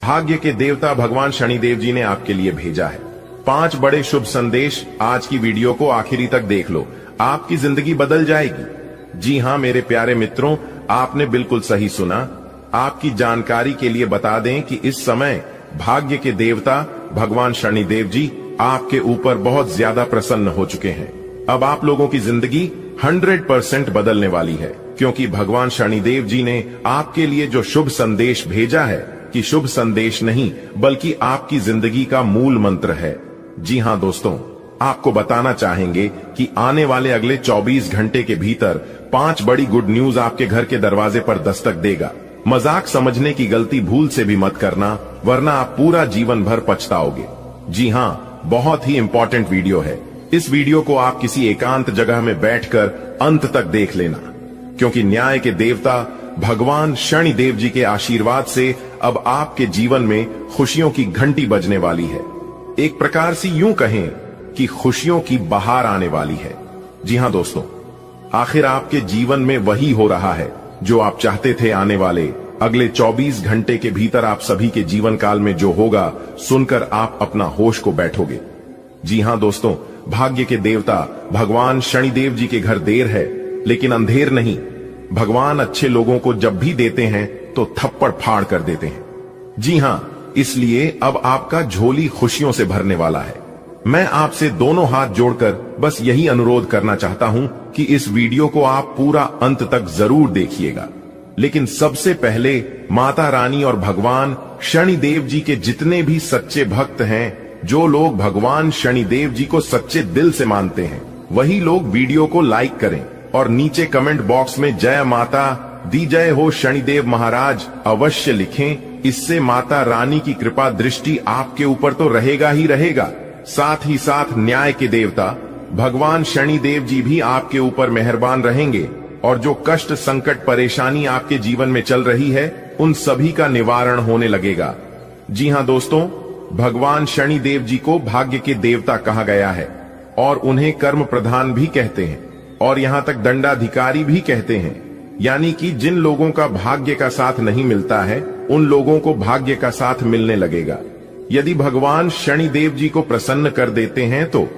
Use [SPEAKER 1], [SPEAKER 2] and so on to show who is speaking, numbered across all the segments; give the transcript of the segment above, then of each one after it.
[SPEAKER 1] भाग्य के देवता भगवान शनिदेव जी ने आपके लिए भेजा है 5 बड़े शुभ संदेश। आज की वीडियो को आखिरी तक देख लो, आपकी जिंदगी बदल जाएगी। जी हां मेरे प्यारे मित्रों, आपने बिल्कुल सही सुना। आपकी जानकारी के लिए बता दें कि इस समय भाग्य के देवता भगवान शनिदेव जी आपके ऊपर बहुत ज्यादा प्रसन्न हो चुके हैं। अब आप लोगों की जिंदगी 100% बदलने वाली है, क्योंकि भगवान शनिदेव जी ने आपके लिए जो शुभ संदेश भेजा है कि शुभ संदेश नहीं बल्कि आपकी जिंदगी का मूल मंत्र है। जी हां दोस्तों, आपको बताना चाहेंगे कि आने वाले अगले 24 घंटे के भीतर 5 बड़ी गुड न्यूज आपके घर के दरवाजे पर दस्तक देगा। मजाक समझने की गलती भूल से भी मत करना, वरना आप पूरा जीवन भर पछताओगे। जी हां, बहुत ही इंपॉर्टेंट वीडियो है। इस वीडियो को आप किसी एकांत जगह में बैठकर अंत तक देख लेना, क्योंकि न्याय के देवता भगवान शनिदेव जी के आशीर्वाद से अब आपके जीवन में खुशियों की घंटी बजने वाली है। एक प्रकार से यूं कहें कि खुशियों की बहार आने वाली है। जी हां दोस्तों, आखिर आपके जीवन में वही हो रहा है जो आप चाहते थे। आने वाले अगले 24 घंटे के भीतर आप सभी के जीवन काल में जो होगा, सुनकर आप अपना होश को बैठोगे। जी हां दोस्तों, भाग्य के देवता भगवान शनिदेव जी के घर देर है लेकिन अंधेर नहीं। भगवान अच्छे लोगों को जब भी देते हैं तो थप्पड़ फाड़ कर देते हैं। जी हां, इसलिए अब आपका झोली खुशियों से भरने वाला है। मैं आपसे दोनों हाथ जोड़कर बस यही अनुरोध करना चाहता हूं कि इस वीडियो को आप पूरा अंत तक जरूर देखिएगा। लेकिन सबसे पहले माता रानी और भगवान शनिदेव जी के जितने भी सच्चे भक्त हैं, जो लोग भगवान शनिदेव जी को सच्चे दिल से मानते हैं, वही लोग वीडियो को लाइक करें और नीचे कमेंट बॉक्स में जय माता दी जय हो शनिदेव महाराज अवश्य लिखें। इससे माता रानी की कृपा दृष्टि आपके ऊपर तो रहेगा ही रहेगा, साथ ही साथ न्याय के देवता भगवान शनिदेव जी भी आपके ऊपर मेहरबान रहेंगे और जो कष्ट संकट परेशानी आपके जीवन में चल रही है उन सभी का निवारण होने लगेगा। जी हां दोस्तों, भगवान शनिदेव जी को भाग्य के देवता कहा गया है और उन्हें कर्म प्रधान भी कहते हैं और यहां तक दंडाधिकारी भी कहते हैं। यानी कि जिन लोगों का भाग्य का साथ नहीं मिलता है उन लोगों को भाग्य का साथ मिलने लगेगा। यदि भगवान शनिदेव जी को प्रसन्न कर देते हैं तो,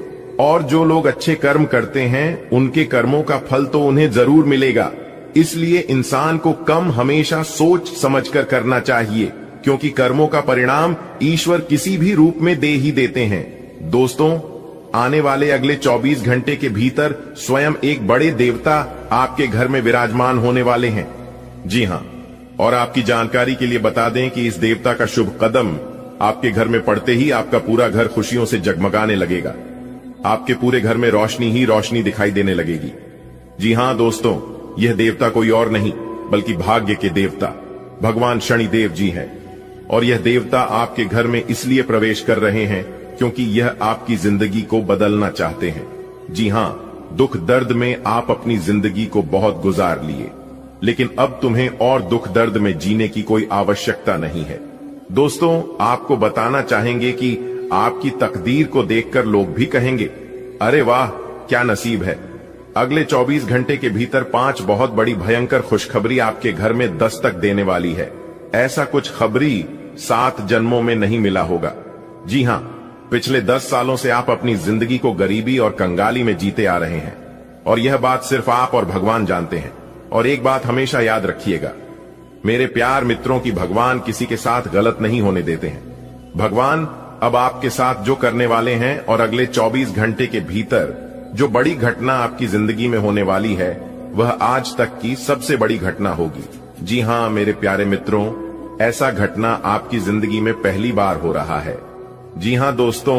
[SPEAKER 1] और जो लोग अच्छे कर्म करते हैं उनके कर्मों का फल तो उन्हें जरूर मिलेगा। इसलिए इंसान को कम हमेशा सोच समझकर करना चाहिए, क्योंकि कर्मों का परिणाम ईश्वर किसी भी रूप में दे ही देते हैं। दोस्तों, आने वाले अगले 24 घंटे के भीतर स्वयं एक बड़े देवता आपके घर में विराजमान होने वाले हैं। जी हां, और आपकी जानकारी के लिए बता दें कि इस देवता का शुभ कदम आपके घर में पड़ते ही आपका पूरा घर खुशियों से जगमगाने लगेगा। आपके पूरे घर में रोशनी ही रोशनी दिखाई देने लगेगी। जी हां दोस्तों, यह देवता कोई और नहीं बल्कि भाग्य के देवता भगवान शनिदेव जी हैं। और यह देवता आपके घर में इसलिए प्रवेश कर रहे हैं क्योंकि यह आपकी जिंदगी को बदलना चाहते हैं। जी हां, दुख दर्द में आप अपनी जिंदगी को बहुत गुजार लिए, लेकिन अब तुम्हें और दुख दर्द में जीने की कोई आवश्यकता नहीं है। दोस्तों, आपको बताना चाहेंगे कि आपकी तकदीर को देखकर लोग भी कहेंगे, अरे वाह क्या नसीब है। अगले 24 घंटे के भीतर 5 बहुत बड़ी भयंकर खुशखबरी आपके घर में दस्तक देने वाली है। ऐसा कुछ खबरी 7 जन्मों में नहीं मिला होगा। जी हां, पिछले 10 सालों से आप अपनी जिंदगी को गरीबी और कंगाली में जीते आ रहे हैं और यह बात सिर्फ आप और भगवान जानते हैं। और एक बात हमेशा याद रखिएगा मेरे प्यार मित्रों की, भगवान किसी के साथ गलत नहीं होने देते हैं। भगवान अब आपके साथ जो करने वाले हैं और अगले 24 घंटे के भीतर जो बड़ी घटना आपकी जिंदगी में होने वाली है, वह आज तक की सबसे बड़ी घटना होगी। जी हां मेरे प्यारे मित्रों, ऐसा घटना आपकी जिंदगी में पहली बार हो रहा है। जी हां दोस्तों,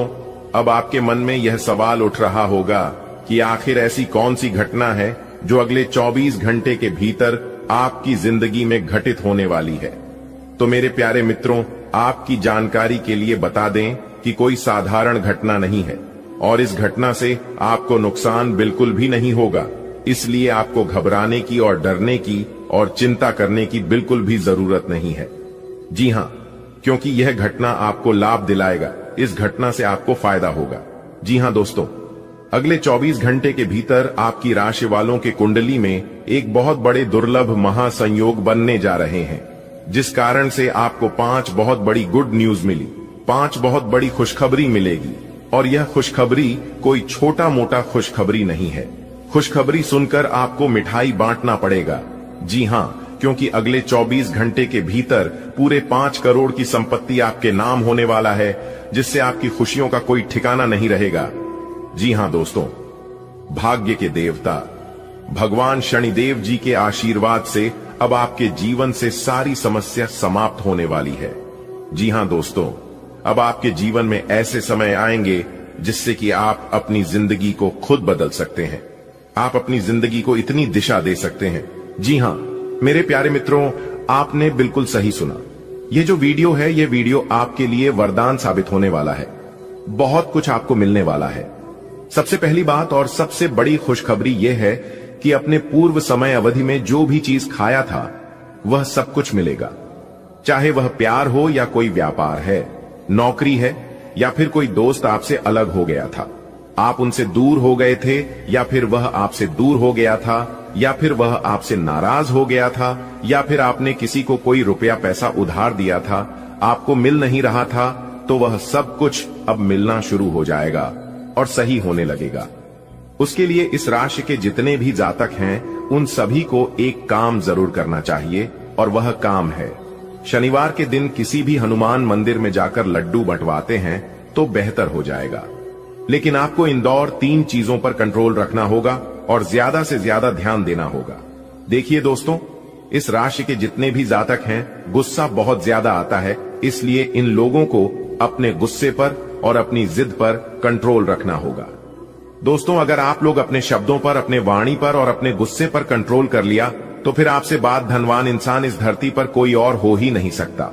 [SPEAKER 1] अब आपके मन में यह सवाल उठ रहा होगा कि आखिर ऐसी कौन सी घटना है जो अगले 24 घंटे के भीतर आपकी जिंदगी में घटित होने वाली है। तो मेरे प्यारे मित्रों, आपकी जानकारी के लिए बता दें कि कोई साधारण घटना नहीं है और इस घटना से आपको नुकसान बिल्कुल भी नहीं होगा। इसलिए आपको घबराने की और डरने की और चिंता करने की बिल्कुल भी जरूरत नहीं है। जी हां, क्योंकि यह घटना आपको लाभ दिलाएगा। इस घटना से आपको फायदा होगा। जी हां दोस्तों, अगले 24 घंटे के भीतर आपकी राशि वालों के कुंडली में एक बहुत बड़े दुर्लभ महासंयोग बनने जा रहे हैं। जिस कारण से आपको 5 बहुत बड़ी गुड न्यूज मिली, 5 बहुत बड़ी खुशखबरी मिलेगी। और यह खुशखबरी कोई छोटा मोटा खुशखबरी नहीं है। खुशखबरी सुनकर आपको मिठाई बांटना पड़ेगा। जी हां, क्योंकि अगले 24 घंटे के भीतर पूरे 5 करोड़ की संपत्ति आपके नाम होने वाला है, जिससे आपकी खुशियों का कोई ठिकाना नहीं रहेगा। जी हां दोस्तों, भाग्य के देवता भगवान शनिदेव जी के आशीर्वाद से अब आपके जीवन से सारी समस्या समाप्त होने वाली है। जी हां दोस्तों, अब आपके जीवन में ऐसे समय आएंगे जिससे कि आप अपनी जिंदगी को खुद बदल सकते हैं। आप अपनी जिंदगी को इतनी दिशा दे सकते हैं। जी हां मेरे प्यारे मित्रों, आपने बिल्कुल सही सुना। ये जो वीडियो है, ये वीडियो आपके लिए वरदान साबित होने वाला है। बहुत कुछ आपको मिलने वाला है। सबसे पहली बात और सबसे बड़ी खुशखबरी यह है कि अपने पूर्व समय अवधि में जो भी चीज खाया था वह सब कुछ मिलेगा। चाहे वह प्यार हो या कोई व्यापार है, नौकरी है या फिर कोई दोस्त आपसे अलग हो गया था, आप उनसे दूर हो गए थे या फिर वह आपसे दूर हो गया था, या फिर वह आपसे नाराज हो गया था, या फिर आपने किसी को कोई रुपया पैसा उधार दिया था, आपको मिल नहीं रहा था, तो वह सब कुछ अब मिलना शुरू हो जाएगा और सही होने लगेगा। उसके लिए इस राशि के जितने भी जातक हैं, उन सभी को एक काम जरूर करना चाहिए, और वह काम है शनिवार के दिन किसी भी हनुमान मंदिर में जाकर लड्डू बंटवाते हैं तो बेहतर हो जाएगा। लेकिन आपको इन दौर 3 चीजों पर कंट्रोल रखना होगा और ज्यादा से ज्यादा ध्यान देना होगा। देखिए दोस्तों, इस राशि के जितने भी जातक हैं, गुस्सा बहुत ज्यादा आता है, इसलिए इन लोगों को अपने गुस्से पर और अपनी जिद पर कंट्रोल रखना होगा। दोस्तों, अगर आप लोग अपने शब्दों पर, अपने वाणी पर और अपने गुस्से पर कंट्रोल कर लिया, तो फिर आपसे बाद धनवान इंसान इस धरती पर कोई और हो ही नहीं सकता।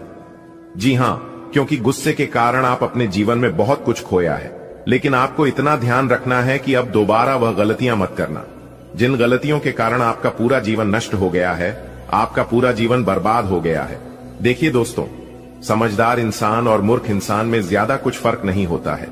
[SPEAKER 1] जी हां, क्योंकि गुस्से के कारण आप अपने जीवन में बहुत कुछ खोया है। लेकिन आपको इतना ध्यान रखना है कि अब दोबारा वह गलतियां मत करना। जिन गलतियों के कारण आपका पूरा जीवन नष्ट हो गया है, आपका पूरा जीवन बर्बाद हो गया है। देखिए दोस्तों, समझदार इंसान और मूर्ख इंसान में ज्यादा कुछ फर्क नहीं होता है।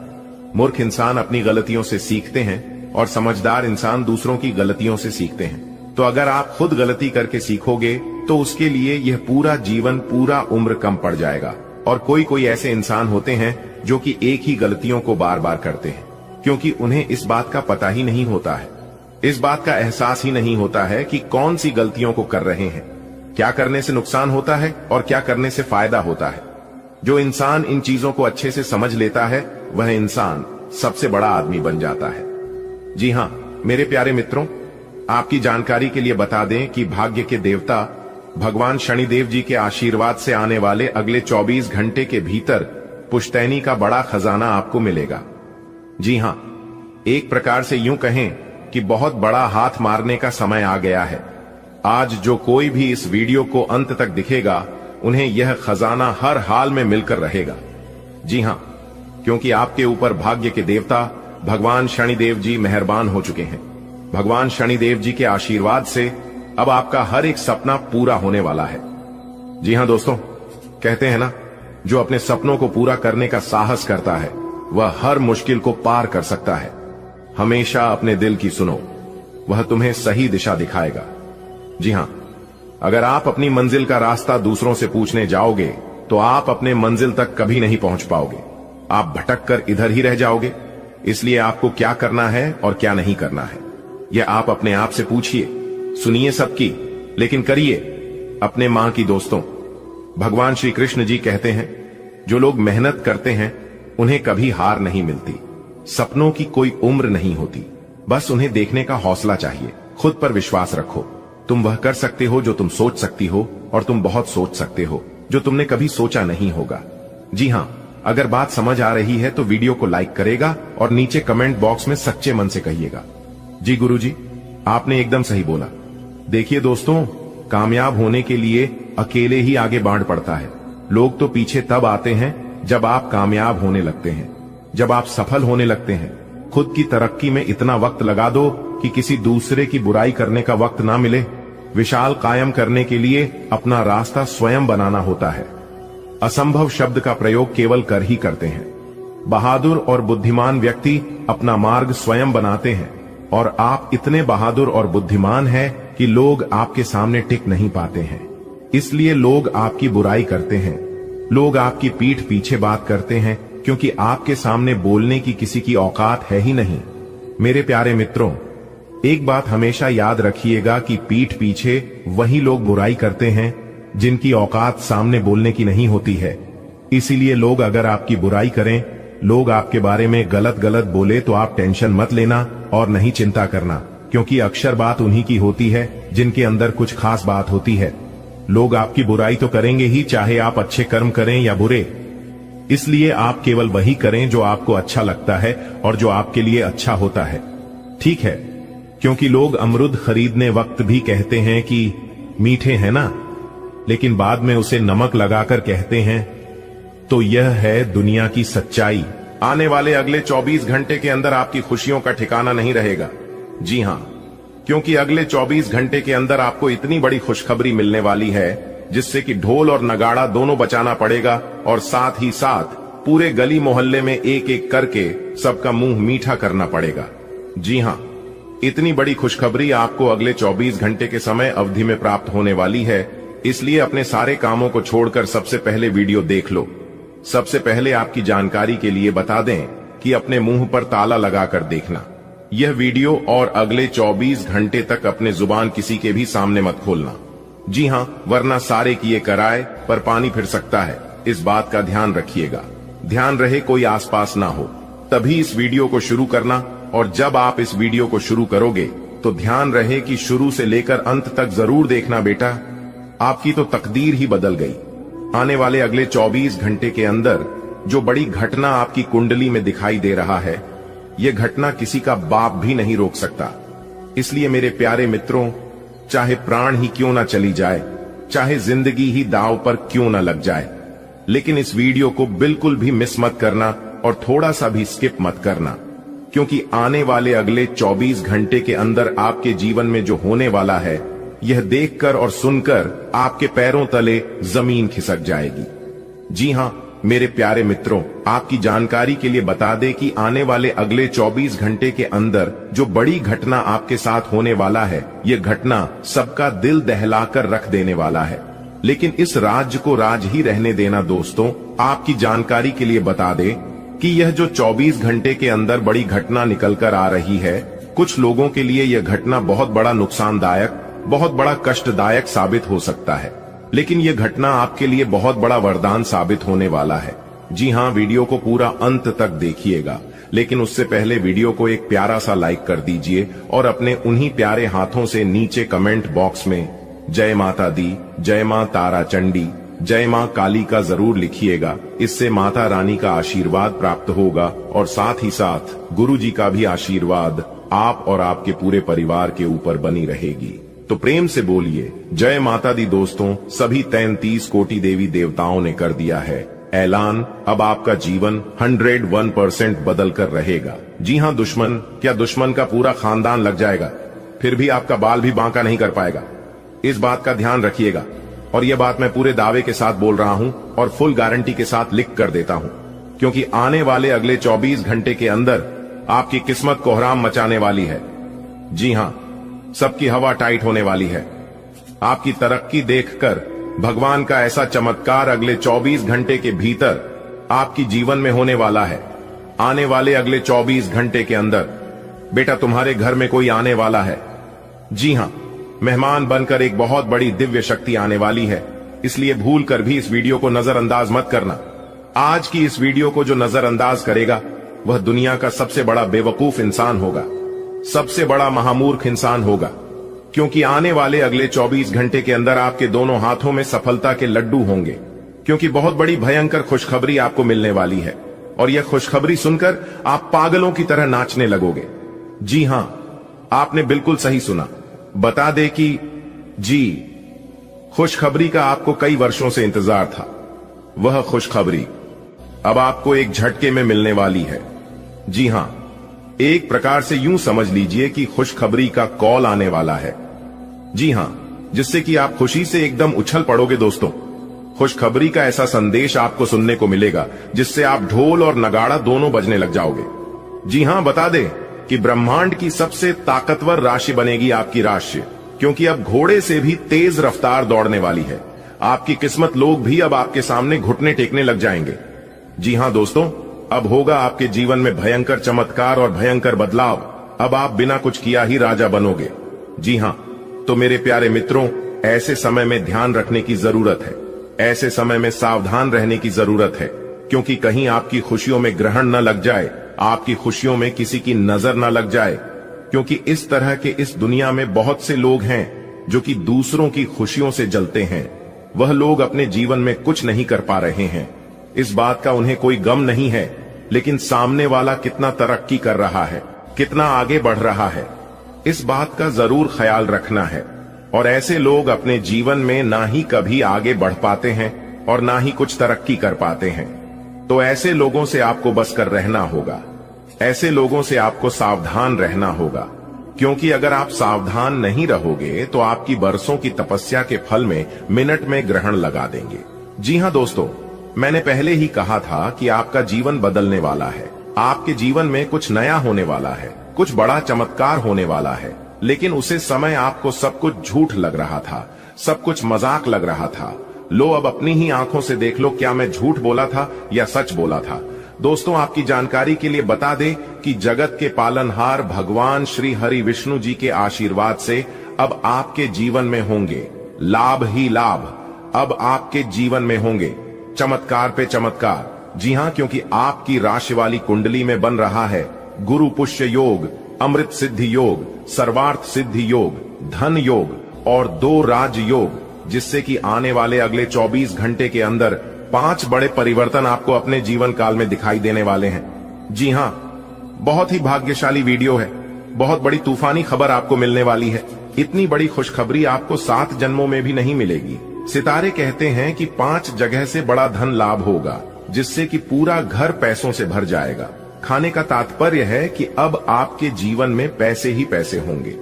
[SPEAKER 1] मूर्ख इंसान अपनी गलतियों से सीखते हैं और समझदार इंसान दूसरों की गलतियों से सीखते हैं। तो अगर आप खुद गलती करके सीखोगे तो उसके लिए यह पूरा जीवन, पूरा उम्र कम पड़ जाएगा। और कोई कोई ऐसे इंसान होते हैं जो कि एक ही गलतियों को बार बार करते हैं, क्योंकि उन्हें इस बात का पता ही नहीं होता है, इस बात का एहसास ही नहीं होता है कि कौन सी गलतियों को कर रहे हैं, क्या करने से नुकसान होता है और क्या करने से फायदा होता है। जो इंसान इन चीजों को अच्छे से समझ लेता है, वह इंसान सबसे बड़ा आदमी बन जाता है। जी हां मेरे प्यारे मित्रों, आपकी जानकारी के लिए बता दें कि भाग्य के देवता भगवान शनिदेव जी के आशीर्वाद से आने वाले अगले 24 घंटे के भीतर पुश्तैनी का बड़ा खजाना आपको मिलेगा। जी हां, एक प्रकार से यूं कहें कि बहुत बड़ा हाथ मारने का समय आ गया है। आज जो कोई भी इस वीडियो को अंत तक दिखेगा, उन्हें यह खजाना हर हाल में मिलकर रहेगा। जी हां, क्योंकि आपके ऊपर भाग्य के देवता भगवान शनिदेव जी मेहरबान हो चुके हैं। भगवान शनिदेव जी के आशीर्वाद से अब आपका हर एक सपना पूरा होने वाला है। जी हां दोस्तों, कहते हैं ना, जो अपने सपनों को पूरा करने का साहस करता है, वह हर मुश्किल को पार कर सकता है। हमेशा अपने दिल की सुनो, वह तुम्हें सही दिशा दिखाएगा। जी हां, अगर आप अपनी मंजिल का रास्ता दूसरों से पूछने जाओगे तो आप अपने मंजिल तक कभी नहीं पहुंच पाओगे। आप भटक कर इधर ही रह जाओगे। इसलिए आपको क्या करना है और क्या नहीं करना है, यह आप अपने आप से पूछिए। सुनिए सबकी, लेकिन करिए अपने मां की। दोस्तों, भगवान श्री कृष्ण जी कहते हैं, जो लोग मेहनत करते हैं उन्हें कभी हार नहीं मिलती। सपनों की कोई उम्र नहीं होती, बस उन्हें देखने का हौसला चाहिए। खुद पर विश्वास रखो। तुम वह कर सकते हो जो तुम सोच सकती हो, और तुम बहुत सोच सकते हो जो तुमने कभी सोचा नहीं होगा। जी हां, अगर बात समझ आ रही है तो वीडियो को लाइक करेगा और नीचे कमेंट बॉक्स में सच्चे मन से कहिएगा, जी गुरुजी, आपने एकदम सही बोला। देखिए दोस्तों, कामयाब होने के लिए अकेले ही आगे बढ़ पड़ता है। लोग तो पीछे तब आते हैं जब आप कामयाब होने लगते हैं, जब आप सफल होने लगते हैं। खुद की तरक्की में इतना वक्त लगा दो कि किसी दूसरे की बुराई करने का वक्त ना मिले। विशाल कायम करने के लिए अपना रास्ता स्वयं बनाना होता है। असंभव शब्द का प्रयोग केवल कर ही करते हैं। बहादुर और बुद्धिमान व्यक्ति अपना मार्ग स्वयं बनाते हैं, और आप इतने बहादुर और बुद्धिमान हैं कि लोग आपके सामने टिक नहीं पाते हैं। इसलिए लोग आपकी बुराई करते हैं, लोग आपकी पीठ पीछे बात करते हैं, क्योंकि आपके सामने बोलने की किसी की औकात है ही नहीं। मेरे प्यारे मित्रों, एक बात हमेशा याद रखिएगा कि पीठ पीछे वही लोग बुराई करते हैं जिनकी औकात सामने बोलने की नहीं होती है। इसीलिए लोग अगर आपकी बुराई करें, लोग आपके बारे में गलत गलत बोले, तो आप टेंशन मत लेना और नहीं चिंता करना, क्योंकि अक्सर बात उन्हीं की होती है जिनके अंदर कुछ खास बात होती है। लोग आपकी बुराई तो करेंगे ही, चाहे आप अच्छे कर्म करें या बुरे। इसलिए आप केवल वही करें जो आपको अच्छा लगता है और जो आपके लिए अच्छा होता है, ठीक है? क्योंकि लोग अमरूद खरीदने वक्त भी कहते हैं कि मीठे हैं ना, लेकिन बाद में उसे नमक लगाकर कहते हैं। तो यह है दुनिया की सच्चाई। आने वाले अगले 24 घंटे के अंदर आपकी खुशियों का ठिकाना नहीं रहेगा। जी हां, क्योंकि अगले 24 घंटे के अंदर आपको इतनी बड़ी खुशखबरी मिलने वाली है जिससे कि ढोल और नगाड़ा दोनों बचाना पड़ेगा, और साथ ही साथ पूरे गली मोहल्ले में एक एक करके सबका मुंह मीठा करना पड़ेगा। जी हां, इतनी बड़ी खुशखबरी आपको अगले 24 घंटे के समय अवधि में प्राप्त होने वाली है। इसलिए अपने सारे कामों को छोड़कर सबसे पहले वीडियो देख लो। सबसे पहले आपकी जानकारी के लिए बता दें कि अपने मुंह पर ताला लगाकर देखना यह वीडियो, और अगले 24 घंटे तक अपने जुबान किसी के भी सामने मत खोलना। जी हां, वरना सारे किए कराए पर पानी फिर सकता है। इस बात का ध्यान रखिएगा। ध्यान रहे कोई आसपास ना हो, तभी इस वीडियो को शुरू करना। और जब आप इस वीडियो को शुरू करोगे तो ध्यान रहे कि शुरू से लेकर अंत तक जरूर देखना बेटा, आपकी तो तकदीर ही बदल गई। आने वाले अगले 24 घंटे के अंदर जो बड़ी घटना आपकी कुंडली में दिखाई दे रहा है, यह घटना किसी का बाप भी नहीं रोक सकता। इसलिए मेरे प्यारे मित्रों, चाहे प्राण ही क्यों ना चली जाए, चाहे जिंदगी ही दांव पर क्यों ना लग जाए, लेकिन इस वीडियो को बिल्कुल भी मिस मत करना और थोड़ा सा भी स्किप मत करना, क्योंकि आने वाले अगले 24 घंटे के अंदर आपके जीवन में जो होने वाला है, यह देखकर और सुनकर आपके पैरों तले जमीन खिसक जाएगी। जी हां मेरे प्यारे मित्रों, आपकी जानकारी के लिए बता दें कि आने वाले अगले 24 घंटे के अंदर जो बड़ी घटना आपके साथ होने वाला है, यह घटना सबका दिल दहलाकर रख देने वाला है। लेकिन इस राज को राज ही रहने देना दोस्तों। आपकी जानकारी के लिए बता दें कि यह जो 24 घंटे के अंदर बड़ी घटना निकल कर आ रही है, कुछ लोगों के लिए यह घटना बहुत बड़ा नुकसानदायक, बहुत बड़ा कष्टदायक साबित हो सकता है, लेकिन यह घटना आपके लिए बहुत बड़ा वरदान साबित होने वाला है। जी हां, वीडियो को पूरा अंत तक देखिएगा, लेकिन उससे पहले वीडियो को एक प्यारा सा लाइक कर दीजिए और अपने उन्हीं प्यारे हाथों से नीचे कमेंट बॉक्स में जय माता दी, जय मां तारा चंडी, जय मां काली का जरूर लिखिएगा। इससे माता रानी का आशीर्वाद प्राप्त होगा और साथ ही साथ गुरु जी का भी आशीर्वाद आप और आपके पूरे परिवार के ऊपर बनी रहेगी। तो प्रेम से बोलिए जय माता दी दोस्तों। सभी 33 कोटि देवी देवताओं ने कर दिया है ऐलान, अब आपका जीवन 101% बदल कर रहेगा। जी हां दुश्मन, क्या दुश्मन का पूरा खानदान लग जाएगा, फिर भी आपका बाल भी बांका नहीं कर पाएगा। इस बात का ध्यान रखिएगा, और यह बात मैं पूरे दावे के साथ बोल रहा हूं और फुल गारंटी के साथ लिख कर देता हूं, क्योंकि आने वाले अगले 24 घंटे के अंदर आपकी किस्मत कोहराम मचाने वाली है। जी हां, सबकी हवा टाइट होने वाली है। आपकी तरक्की देखकर भगवान का ऐसा चमत्कार अगले 24 घंटे के भीतर आपकी जीवन में होने वाला है। आने वाले अगले 24 घंटे के अंदर बेटा तुम्हारे घर में कोई आने वाला है। जी हां, मेहमान बनकर एक बहुत बड़ी दिव्य शक्ति आने वाली है, इसलिए भूल कर भी इस वीडियो को नजरअंदाज मत करना। आज की इस वीडियो को जो नजरअंदाज करेगा वह दुनिया का सबसे बड़ा बेवकूफ इंसान होगा, सबसे बड़ा महामूर्ख इंसान होगा, क्योंकि आने वाले अगले 24 घंटे के अंदर आपके दोनों हाथों में सफलता के लड्डू होंगे, क्योंकि बहुत बड़ी भयंकर खुशखबरी आपको मिलने वाली है, और यह खुशखबरी सुनकर आप पागलों की तरह नाचने लगोगे। जी हां, आपने बिल्कुल सही सुना। बता दे कि जी, खुशखबरी का आपको कई वर्षों से इंतजार था। वह खुशखबरी अब आपको एक झटके में मिलने वाली है। जी हां, एक प्रकार से यूं समझ लीजिए कि खुशखबरी का कॉल आने वाला है। जी हां, जिससे कि आप खुशी से एकदम उछल पड़ोगे दोस्तों। खुशखबरी का ऐसा संदेश आपको सुनने को मिलेगा जिससे आप ढोल और नगाड़ा दोनों बजने लग जाओगे। जी हां, बता दें कि ब्रह्मांड की सबसे ताकतवर राशि बनेगी आपकी राशि, क्योंकि अब घोड़े से भी तेज रफ्तार दौड़ने वाली है। आपकी किस्मत लोग भी अब आपके सामने घुटने टेकने लग जाएंगे। जी हां दोस्तों, अब होगा आपके जीवन में भयंकर चमत्कार और भयंकर बदलाव। अब आप बिना कुछ किया ही राजा बनोगे। जी हां, तो मेरे प्यारे मित्रों, ऐसे समय में ध्यान रखने की जरूरत है, ऐसे समय में सावधान रहने की जरूरत है, क्योंकि कहीं आपकी खुशियों में ग्रहण न लग जाए, आपकी खुशियों में किसी की नजर न लग जाए। क्योंकि इस तरह के इस दुनिया में बहुत से लोग हैं जो कि दूसरों की खुशियों से जलते हैं। वह लोग अपने जीवन में कुछ नहीं कर पा रहे हैं, इस बात का उन्हें कोई गम नहीं है, लेकिन सामने वाला कितना तरक्की कर रहा है, कितना आगे बढ़ रहा है, इस बात का जरूर ख्याल रखना है। और ऐसे लोग अपने जीवन में ना ही कभी आगे बढ़ पाते हैं और ना ही कुछ तरक्की कर पाते हैं। तो ऐसे लोगों से आपको बच कर रहना होगा, ऐसे लोगों से आपको सावधान रहना होगा, क्योंकि अगर आप सावधान नहीं रहोगे तो आपकी बरसों की तपस्या के फल में मिनट में ग्रहण लगा देंगे। जी हां दोस्तों, मैंने पहले ही कहा था कि आपका जीवन बदलने वाला है, आपके जीवन में कुछ नया होने वाला है, कुछ बड़ा चमत्कार होने वाला है। लेकिन उसे समय आपको सब कुछ झूठ लग रहा था, सब कुछ मजाक लग रहा था। लो अब अपनी ही आंखों से देख लो, क्या मैं झूठ बोला था या सच बोला था। दोस्तों, आपकी जानकारी के लिए बता दें कि जगत के पालनहार भगवान श्री हरि विष्णु जी के आशीर्वाद से अब आपके जीवन में होंगे लाभ ही लाभ। अब आपके जीवन में होंगे चमत्कार पे चमत्कार। जी हां, क्योंकि आपकी राशि वाली कुंडली में बन रहा है गुरु पुष्य योग, अमृत सिद्धि योग, सर्वार्थ सिद्धि योग, धन योग और 2 राज योग, जिससे कि आने वाले अगले 24 घंटे के अंदर 5 बड़े परिवर्तन आपको अपने जीवन काल में दिखाई देने वाले हैं। जी हां, बहुत ही भाग्यशाली वीडियो है, बहुत बड़ी तूफानी खबर आपको मिलने वाली है। इतनी बड़ी खुशखबरी आपको 7 जन्मों में भी नहीं मिलेगी। सितारे कहते हैं कि 5 जगह से बड़ा धन लाभ होगा, जिससे कि पूरा घर पैसों से भर जाएगा। खाने का तात्पर्य है कि अब आपके जीवन में पैसे ही पैसे होंगे।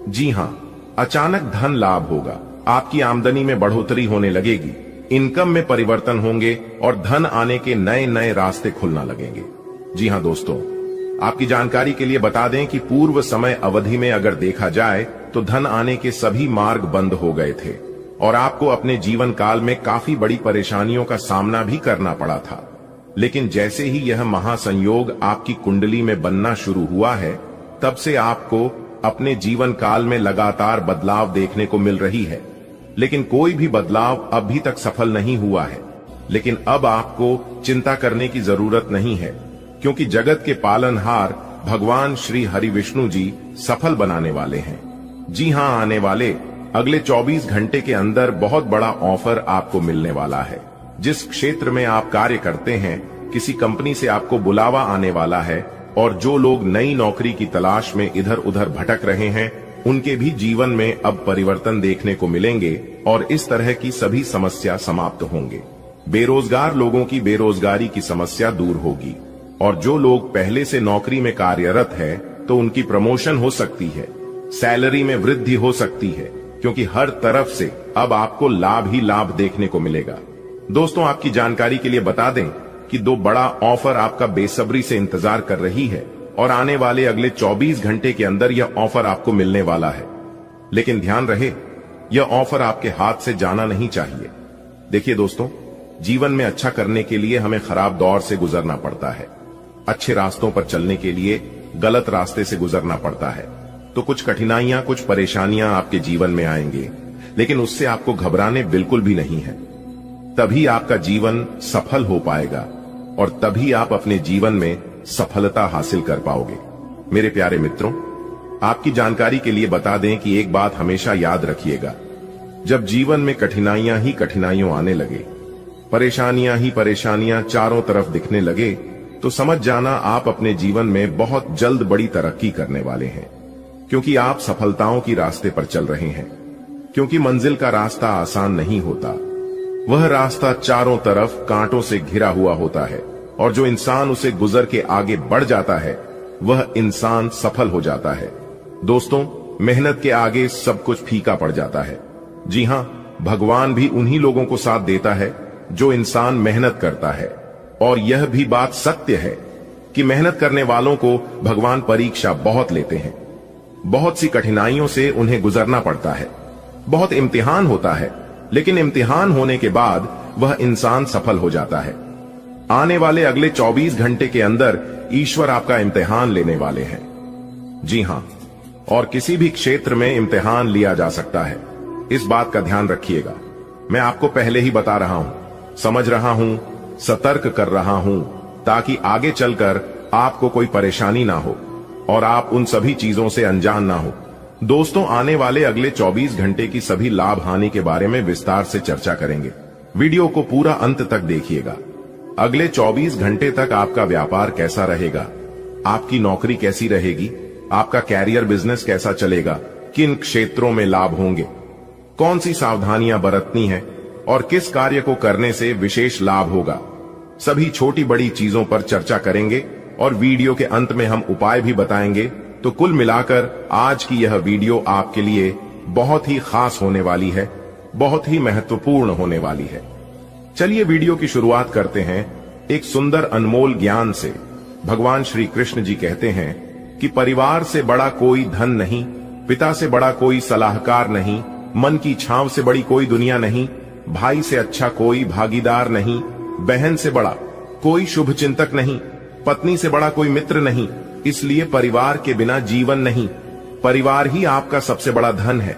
[SPEAKER 1] जी हां, अचानक धन लाभ होगा, आपकी आमदनी में बढ़ोतरी होने लगेगी, इनकम में परिवर्तन होंगे और धन आने के नए नए रास्ते खुलना लगेंगे। जी हां दोस्तों, आपकी जानकारी के लिए बता दें कि पूर्व समय अवधि में अगर देखा जाए तो धन आने के सभी मार्ग बंद हो गए थे और आपको अपने जीवन काल में काफी बड़ी परेशानियों का सामना भी करना पड़ा था। लेकिन जैसे ही यह महासंयोग आपकी कुंडली में बनना शुरू हुआ है, तब से आपको अपने जीवन काल में लगातार बदलाव देखने को मिल रही है। लेकिन कोई भी बदलाव अभी तक सफल नहीं हुआ है। लेकिन अब आपको चिंता करने की जरूरत नहीं है, क्योंकि जगत के पालनहार भगवान श्री हरि विष्णु जी सफल बनाने वाले हैं। जी हां, आने वाले अगले 24 घंटे के अंदर बहुत बड़ा ऑफर आपको मिलने वाला है। जिस क्षेत्र में आप कार्य करते हैं, किसी कंपनी से आपको बुलावा आने वाला है और जो लोग नई नौकरी की तलाश में इधर उधर भटक रहे हैं, उनके भी जीवन में अब परिवर्तन देखने को मिलेंगे और इस तरह की सभी समस्या समाप्त होंगे। बेरोजगार लोगों की बेरोजगारी की समस्या दूर होगी और जो लोग पहले से नौकरी में कार्यरत है तो उनकी प्रमोशन हो सकती है, सैलरी में वृद्धि हो सकती है, क्योंकि हर तरफ से अब आपको लाभ ही लाभ देखने को मिलेगा। दोस्तों, आपकी जानकारी के लिए बता दें कि 2 बड़ा ऑफर आपका बेसब्री से इंतजार कर रही है और आने वाले अगले 24 घंटे के अंदर यह ऑफर आपको मिलने वाला है। लेकिन ध्यान रहे, यह ऑफर आपके हाथ से जाना नहीं चाहिए। देखिए दोस्तों, जीवन में अच्छा करने के लिए हमें खराब दौर से गुजरना पड़ता है, अच्छे रास्तों पर चलने के लिए गलत रास्ते से गुजरना पड़ता है। तो कुछ कठिनाइयां, कुछ परेशानियां आपके जीवन में आएंगे, लेकिन उससे आपको घबराने बिल्कुल भी नहीं है। तभी आपका जीवन सफल हो पाएगा और तभी आप अपने जीवन में सफलता हासिल कर पाओगे। मेरे प्यारे मित्रों, आपकी जानकारी के लिए बता दें कि एक बात हमेशा याद रखिएगा, जब जीवन में कठिनाइयां ही कठिनाइयां आने लगे, परेशानियां ही परेशानियां चारों तरफ दिखने लगे, तो समझ जाना आप अपने जीवन में बहुत जल्द बड़ी तरक्की करने वाले हैं, क्योंकि आप सफलताओं की रास्ते पर चल रहे हैं। क्योंकि मंजिल का रास्ता आसान नहीं होता, वह रास्ता चारों तरफ कांटों से घिरा हुआ होता है और जो इंसान उसे गुजर के आगे बढ़ जाता है, वह इंसान सफल हो जाता है। दोस्तों, मेहनत के आगे सब कुछ फीका पड़ जाता है। जी हां, भगवान भी उन्हीं लोगों को साथ देता है जो इंसान मेहनत करता है। और यह भी बात सत्य है कि मेहनत करने वालों को भगवान परीक्षा बहुत लेते हैं। बहुत सी कठिनाइयों से उन्हें गुजरना पड़ता है, बहुत इम्तिहान होता है, लेकिन इम्तिहान होने के बाद वह इंसान सफल हो जाता है। आने वाले अगले 24 घंटे के अंदर ईश्वर आपका इम्तिहान लेने वाले हैं। जी हां, और किसी भी क्षेत्र में इम्तिहान लिया जा सकता है, इस बात का ध्यान रखिएगा। मैं आपको पहले ही बता रहा हूं, समझ रहा हूं, सतर्क कर रहा हूं, ताकि आगे चलकर आपको कोई परेशानी ना हो और आप उन सभी चीजों से अनजान ना हो। दोस्तों, आने वाले अगले 24 घंटे की सभी लाभ हानि के बारे में विस्तार से चर्चा करेंगे। वीडियो को पूरा अंत तक देखिएगा। अगले 24 घंटे तक आपका व्यापार कैसा रहेगा, आपकी नौकरी कैसी रहेगी, आपका कैरियर बिजनेस कैसा चलेगा, किन क्षेत्रों में लाभ होंगे, कौन सी सावधानियां बरतनी है और किस कार्य को करने से विशेष लाभ होगा, सभी छोटी बड़ी चीजों पर चर्चा करेंगे और वीडियो के अंत में हम उपाय भी बताएंगे। तो कुल मिलाकर आज की यह वीडियो आपके लिए बहुत ही खास होने वाली है, बहुत ही महत्वपूर्ण होने वाली है। चलिए वीडियो की शुरुआत करते हैं एक सुंदर अनमोल ज्ञान से। भगवान श्री कृष्ण जी कहते हैं कि परिवार से बड़ा कोई धन नहीं, पिता से बड़ा कोई सलाहकार नहीं, मन की छांव से बड़ी कोई दुनिया नहीं, भाई से अच्छा कोई भागीदार नहीं, बहन से बड़ा कोई शुभ चिंतक नहीं, पत्नी से बड़ा कोई मित्र नहीं। इसलिए परिवार के बिना जीवन नहीं, परिवार ही आपका सबसे बड़ा धन है।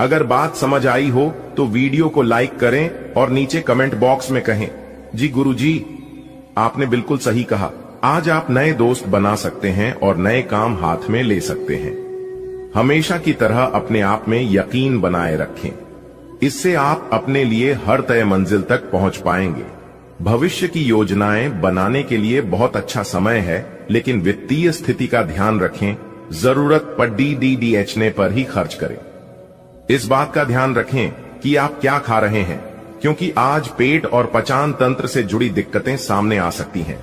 [SPEAKER 1] अगर बात समझ आई हो तो वीडियो को लाइक करें और नीचे कमेंट बॉक्स में कहें, जी गुरुजी, आपने बिल्कुल सही कहा। आज आप नए दोस्त बना सकते हैं और नए काम हाथ में ले सकते हैं। हमेशा की तरह अपने आप में यकीन बनाए रखें, इससे आप अपने लिए हर तय मंजिल तक पहुंच पाएंगे। भविष्य की योजनाएं बनाने के लिए बहुत अच्छा समय है, लेकिन वित्तीय स्थिति का ध्यान रखें। जरूरत पर DDDHने पर ही खर्च करें। इस बात का ध्यान रखें कि आप क्या खा रहे हैं, क्योंकि आज पेट और पचान तंत्र से जुड़ी दिक्कतें सामने आ सकती हैं।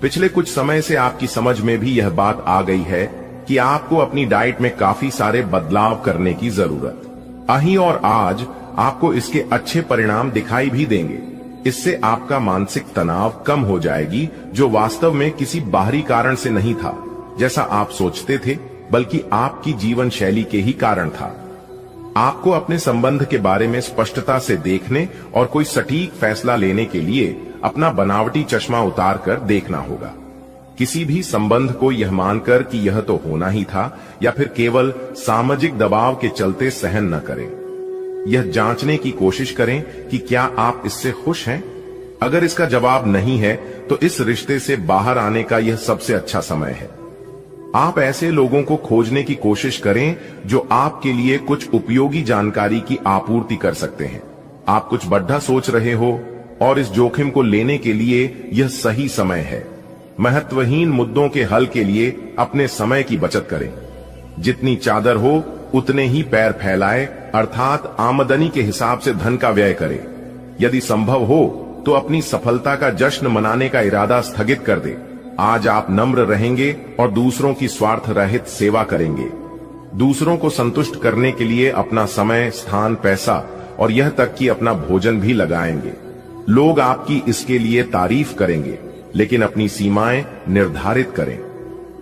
[SPEAKER 1] पिछले कुछ समय से आपकी समझ में भी यह बात आ गई है कि आपको अपनी डाइट में काफी सारे बदलाव करने की जरूरत। अहीं और आज आपको इसके अच्छे परिणाम दिखाई भी देंगे। इससे आपका मानसिक तनाव कम हो जाएगी, जो वास्तव में किसी बाहरी कारण से नहीं था जैसा आप सोचते थे, बल्कि आपकी जीवन शैली के ही कारण था। आपको अपने संबंध के बारे में स्पष्टता से देखने और कोई सटीक फैसला लेने के लिए अपना बनावटी चश्मा उतार कर देखना होगा। किसी भी संबंध को यह मानकर कि यह तो होना ही था, या फिर केवल सामाजिक दबाव के चलते सहन न करें। यह जांचने की कोशिश करें कि क्या आप इससे खुश हैं। अगर इसका जवाब नहीं है तो इस रिश्ते से बाहर आने का यह सबसे अच्छा समय है। आप ऐसे लोगों को खोजने की कोशिश करें जो आपके लिए कुछ उपयोगी जानकारी की आपूर्ति कर सकते हैं। आप कुछ बड़ा सोच रहे हो और इस जोखिम को लेने के लिए यह सही समय है। महत्वहीन मुद्दों के हल के लिए अपने समय की बचत करें। जितनी चादर हो उतने ही पैर फैलाए, अर्थात आमदनी के हिसाब से धन का व्यय करें। यदि संभव हो तो अपनी सफलता का जश्न मनाने का इरादा स्थगित कर दे। आज आप नम्र रहेंगे और दूसरों की स्वार्थ रहित सेवा करेंगे। दूसरों को संतुष्ट करने के लिए अपना समय, स्थान, पैसा और यह तक कि अपना भोजन भी लगाएंगे। लोग आपकी इसके लिए तारीफ करेंगे, लेकिन अपनी सीमाएं निर्धारित करें।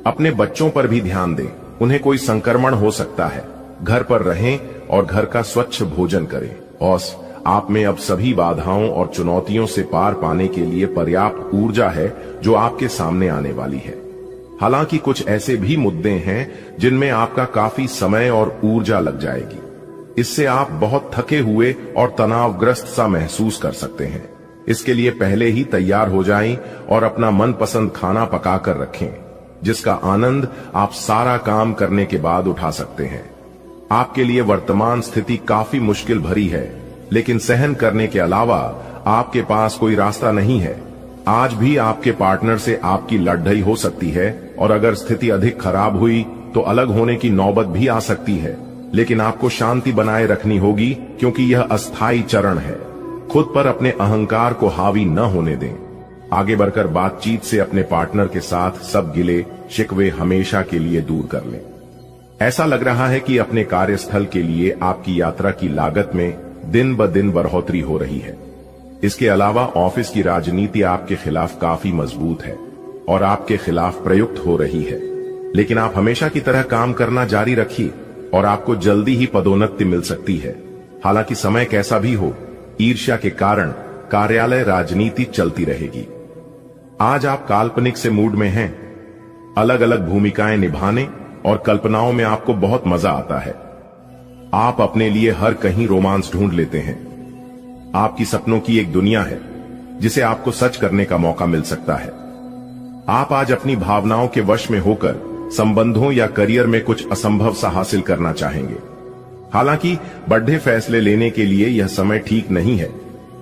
[SPEAKER 1] अपने बच्चों पर भी ध्यान दें, उन्हें कोई संक्रमण हो सकता है। घर पर रहें और घर का स्वच्छ भोजन करें। और आप में अब सभी बाधाओं और चुनौतियों से पार पाने के लिए पर्याप्त ऊर्जा है जो आपके सामने आने वाली है। हालांकि कुछ ऐसे भी मुद्दे हैं जिनमें आपका काफी समय और ऊर्जा लग जाएगी। इससे आप बहुत थके हुए और तनावग्रस्त सा महसूस कर सकते हैं। इसके लिए पहले ही तैयार हो जाएं और अपना मनपसंद खाना पका कर रखें, जिसका आनंद आप सारा काम करने के बाद उठा सकते हैं। आपके लिए वर्तमान स्थिति काफी मुश्किल भरी है, लेकिन सहन करने के अलावा आपके पास कोई रास्ता नहीं है। आज भी आपके पार्टनर से आपकी लड़ाई हो सकती है और अगर स्थिति अधिक खराब हुई तो अलग होने की नौबत भी आ सकती है। लेकिन आपको शांति बनाए रखनी होगी, क्योंकि यह अस्थायी चरण है। खुद पर अपने अहंकार को हावी न होने दें। आगे बढ़कर बातचीत से अपने पार्टनर के साथ सब गिले शिकवे हमेशा के लिए दूर कर लें। ऐसा लग रहा है कि अपने कार्यस्थल के लिए आपकी यात्रा की लागत में दिन ब दिन बढ़ोतरी हो रही है। इसके अलावा ऑफिस की राजनीति आपके खिलाफ काफी मजबूत है और आपके खिलाफ प्रयुक्त हो रही है। लेकिन आप हमेशा की तरह काम करना जारी रखिए और आपको जल्दी ही पदोन्नति मिल सकती है। हालांकि समय कैसा भी हो, ईर्ष्या के कारण कार्यालय राजनीति चलती रहेगी। आज आप काल्पनिक से मूड में हैं। अलग अलग भूमिकाएं निभाने और कल्पनाओं में आपको बहुत मजा आता है। आप अपने लिए हर कहीं रोमांस ढूंढ लेते हैं। आपकी सपनों की एक दुनिया है जिसे आपको सच करने का मौका मिल सकता है। आप आज अपनी भावनाओं के वश में होकर संबंधों या करियर में कुछ असंभव सा हासिल करना चाहेंगे। हालांकि बड़े फैसले लेने के लिए यह समय ठीक नहीं है।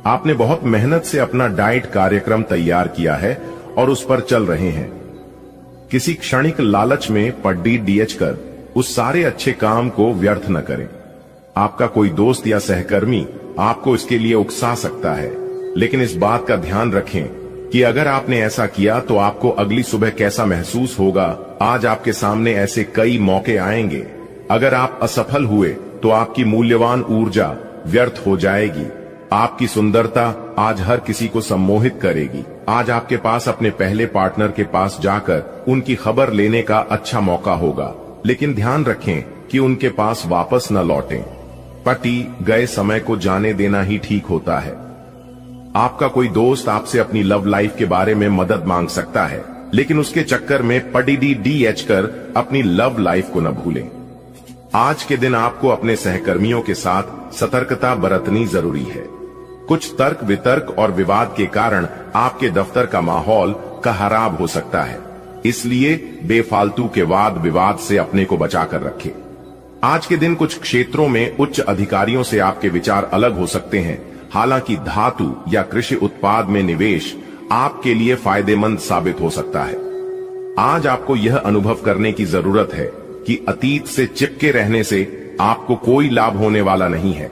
[SPEAKER 1] आपने बहुत मेहनत से अपना डाइट कार्यक्रम तैयार किया है और उस पर चल रहे हैं। किसी क्षणिक लालच में पड्डी डीएच कर उस सारे अच्छे काम को व्यर्थ न करें। आपका कोई दोस्त या सहकर्मी आपको इसके लिए उकसा सकता है, लेकिन इस बात का ध्यान रखें कि अगर आपने ऐसा किया तो आपको अगली सुबह कैसा महसूस होगा। आज आपके सामने ऐसे कई मौके आएंगे। अगर आप असफल हुए तो आपकी मूल्यवान ऊर्जा व्यर्थ हो जाएगी। आपकी सुंदरता आज हर किसी को सम्मोहित करेगी। आज आपके पास अपने पहले पार्टनर के पास जाकर उनकी खबर लेने का अच्छा मौका होगा, लेकिन ध्यान रखें कि उनके पास वापस न लौटें। पति गए समय को जाने देना ही ठीक होता है। आपका कोई दोस्त आपसे अपनी लव लाइफ के बारे में मदद मांग सकता है, लेकिन उसके चक्कर में पडी डीएच कर अपनी लव लाइफ को न भूलें। आज के दिन आपको अपने सहकर्मियों के साथ सतर्कता बरतनी जरूरी है। कुछ तर्क वितर्क और विवाद के कारण आपके दफ्तर का माहौल खराब हो सकता है, इसलिए बेफालतू के वाद विवाद से अपने को बचाकर रखें। आज के दिन कुछ क्षेत्रों में उच्च अधिकारियों से आपके विचार अलग हो सकते हैं। हालांकि धातु या कृषि उत्पाद में निवेश आपके लिए फायदेमंद साबित हो सकता है। आज आपको यह अनुभव करने की जरूरत है कि अतीत से चिपके रहने से आपको कोई लाभ होने वाला नहीं है।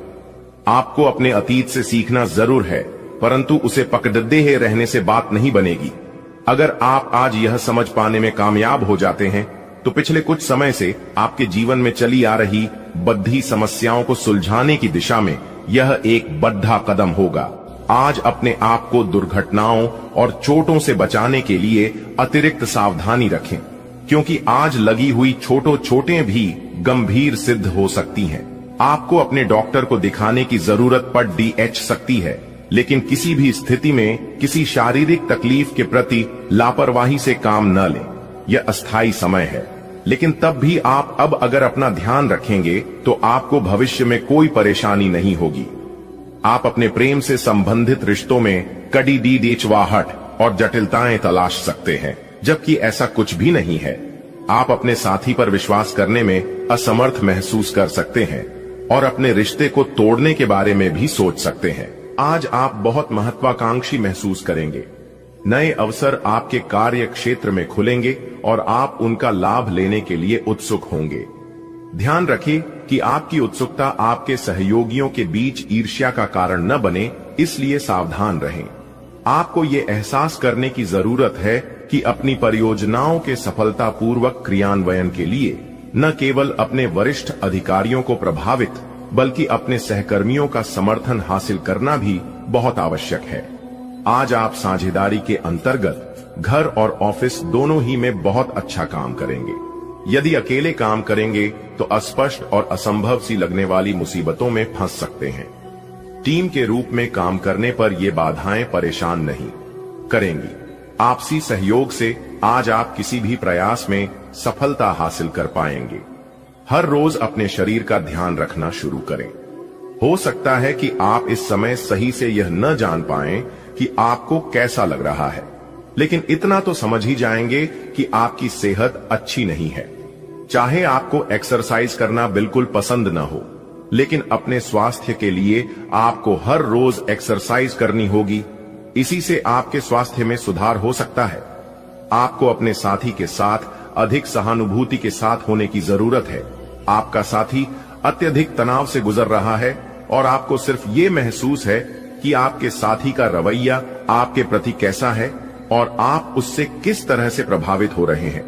[SPEAKER 1] आपको अपने अतीत से सीखना जरूर है, परंतु उसे पकड़े रहने से बात नहीं बनेगी। अगर आप आज यह समझ पाने में कामयाब हो जाते हैं तो पिछले कुछ समय से आपके जीवन में चली आ रही बद्धी समस्याओं को सुलझाने की दिशा में यह एक बड़ा कदम होगा। आज अपने आप को दुर्घटनाओं और चोटों से बचाने के लिए अतिरिक्त सावधानी रखें, क्योंकि आज लगी हुई चोटें भी गंभीर सिद्ध हो सकती हैं। आपको अपने डॉक्टर को दिखाने की जरूरत पड़ डीएच सकती है, लेकिन किसी भी स्थिति में किसी शारीरिक तकलीफ के प्रति लापरवाही से काम न लें। यह अस्थायी समय है, लेकिन तब भी आप अब अगर अपना ध्यान रखेंगे तो आपको भविष्य में कोई परेशानी नहीं होगी। आप अपने प्रेम से संबंधित रिश्तों में कड़ी डीचवाहट और जटिलताएं तलाश सकते हैं, जबकि ऐसा कुछ भी नहीं है। आप अपने साथी पर विश्वास करने में असमर्थ महसूस कर सकते हैं और अपने रिश्ते को तोड़ने के बारे में भी सोच सकते हैं। आज आप बहुत महत्वाकांक्षी महसूस करेंगे। नए अवसर आपके कार्य क्षेत्र में खुलेंगे और आप उनका लाभ लेने के लिए उत्सुक होंगे। ध्यान रखें कि आपकी उत्सुकता आपके सहयोगियों के बीच ईर्ष्या का कारण न बने, इसलिए सावधान रहें। आपको ये एहसास करने की जरूरत है कि अपनी परियोजनाओं के सफलतापूर्वक क्रियान्वयन के लिए न केवल अपने वरिष्ठ अधिकारियों को प्रभावित बल्कि अपने सहकर्मियों का समर्थन हासिल करना भी बहुत आवश्यक है। आज आप साझेदारी के अंतर्गत घर और ऑफिस दोनों ही में बहुत अच्छा काम करेंगे। यदि अकेले काम करेंगे तो अस्पष्ट और असंभव सी लगने वाली मुसीबतों में फंस सकते हैं। टीम के रूप में काम करने पर ये बाधाएं परेशान नहीं करेंगी। आपसी सहयोग से आज आप किसी भी प्रयास में सफलता हासिल कर पाएंगे। हर रोज अपने शरीर का ध्यान रखना शुरू करें। हो सकता है कि आप इस समय सही से यह न जान पाएं कि आपको कैसा लग रहा है, लेकिन इतना तो समझ ही जाएंगे कि आपकी सेहत अच्छी नहीं है। चाहे आपको एक्सरसाइज करना बिल्कुल पसंद न हो, लेकिन अपने स्वास्थ्य के लिए आपको हर रोज एक्सरसाइज करनी होगी। इसी से आपके स्वास्थ्य में सुधार हो सकता है। आपको अपने साथी के साथ अधिक सहानुभूति के साथ होने की जरूरत है। आपका साथी अत्यधिक तनाव से गुजर रहा है और आपको सिर्फ ये महसूस है कि आपके साथी का रवैया आपके प्रति कैसा है और आप उससे किस तरह से प्रभावित हो रहे हैं।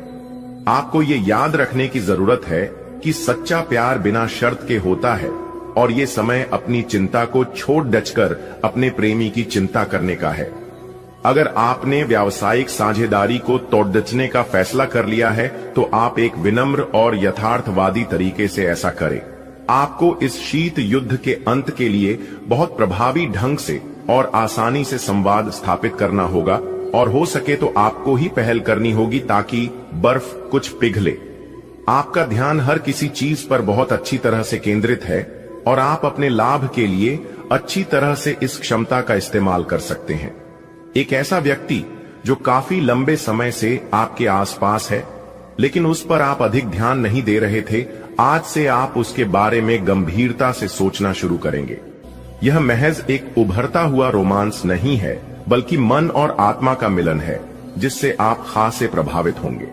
[SPEAKER 1] आपको ये याद रखने की जरूरत है कि सच्चा प्यार बिना शर्त के होता है और ये समय अपनी चिंता को छोड़ डचकर अपने प्रेमी की चिंता करने का है। अगर आपने व्यावसायिक साझेदारी को तोड़ने का फैसला कर लिया है तो आप एक विनम्र और यथार्थवादी तरीके से ऐसा करें। आपको इस शीत युद्ध के अंत के लिए बहुत प्रभावी ढंग से और आसानी से संवाद स्थापित करना होगा, और हो सके तो आपको ही पहल करनी होगी ताकि बर्फ कुछ पिघले। आपका ध्यान हर किसी चीज पर बहुत अच्छी तरह से केंद्रित है और आप अपने लाभ के लिए अच्छी तरह से इस क्षमता का इस्तेमाल कर सकते हैं। एक ऐसा व्यक्ति जो काफी लंबे समय से आपके आसपास है लेकिन उस पर आप अधिक ध्यान नहीं दे रहे थे, आज से आप उसके बारे में गंभीरता से सोचना शुरू करेंगे। यह महज एक उभरता हुआ रोमांस नहीं है, बल्कि मन और आत्मा का मिलन है जिससे आप खासे प्रभावित होंगे।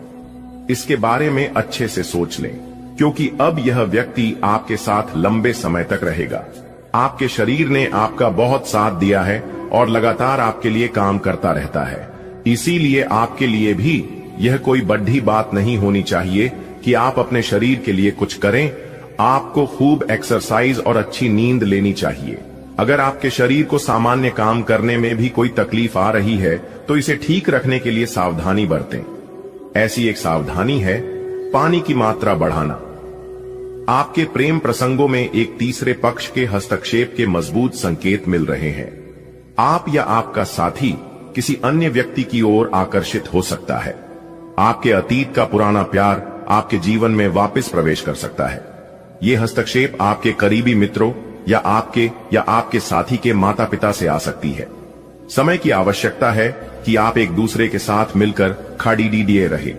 [SPEAKER 1] इसके बारे में अच्छे से सोच लें, क्योंकि अब यह व्यक्ति आपके साथ लंबे समय तक रहेगा। आपके शरीर ने आपका बहुत साथ दिया है और लगातार आपके लिए काम करता रहता है। इसीलिए आपके लिए भी यह कोई बड़ी बात नहीं होनी चाहिए कि आप अपने शरीर के लिए कुछ करें। आपको खूब एक्सरसाइज और अच्छी नींद लेनी चाहिए। अगर आपके शरीर को सामान्य काम करने में भी कोई तकलीफ आ रही है तो इसे ठीक रखने के लिए सावधानी बरतें। ऐसी एक सावधानी है पानी की मात्रा बढ़ाना। आपके प्रेम प्रसंगों में एक तीसरे पक्ष के हस्तक्षेप के मजबूत संकेत मिल रहे हैं। आप या आपका साथी किसी अन्य व्यक्ति की ओर आकर्षित हो सकता है। आपके अतीत का पुराना प्यार आपके जीवन में वापस प्रवेश कर सकता है। यह हस्तक्षेप आपके करीबी मित्रों या आपके साथी के माता पिता से आ सकती है। समय की आवश्यकता है कि आप एक दूसरे के साथ मिलकर खड़ीडीडिए रहे।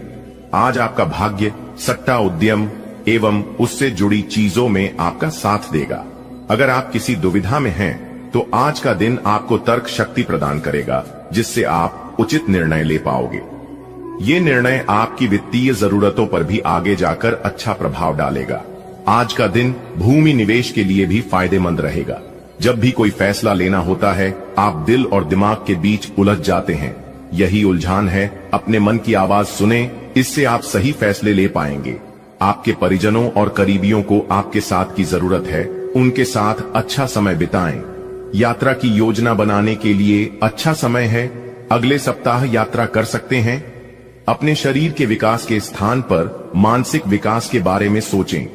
[SPEAKER 1] आज आपका भाग्य सट्टा उद्यम एवं उससे जुड़ी चीजों में आपका साथ देगा। अगर आप किसी दुविधा में हैं तो आज का दिन आपको तर्क शक्ति प्रदान करेगा, जिससे आप उचित निर्णय ले पाओगे। ये निर्णय आपकी वित्तीय जरूरतों पर भी आगे जाकर अच्छा प्रभाव डालेगा। आज का दिन भूमि निवेश के लिए भी फायदेमंद रहेगा। जब भी कोई फैसला लेना होता है, आप दिल और दिमाग के बीच उलझ जाते हैं। यही उलझान है। अपने मन की आवाज सुने, इससे आप सही फैसले ले पाएंगे। आपके परिजनों और करीबियों को आपके साथ की जरूरत है। उनके साथ अच्छा समय बिताएं। यात्रा की योजना बनाने के लिए अच्छा समय है। अगले सप्ताह यात्रा कर सकते हैं। अपने शरीर के विकास के स्थान पर मानसिक विकास के बारे में सोचें।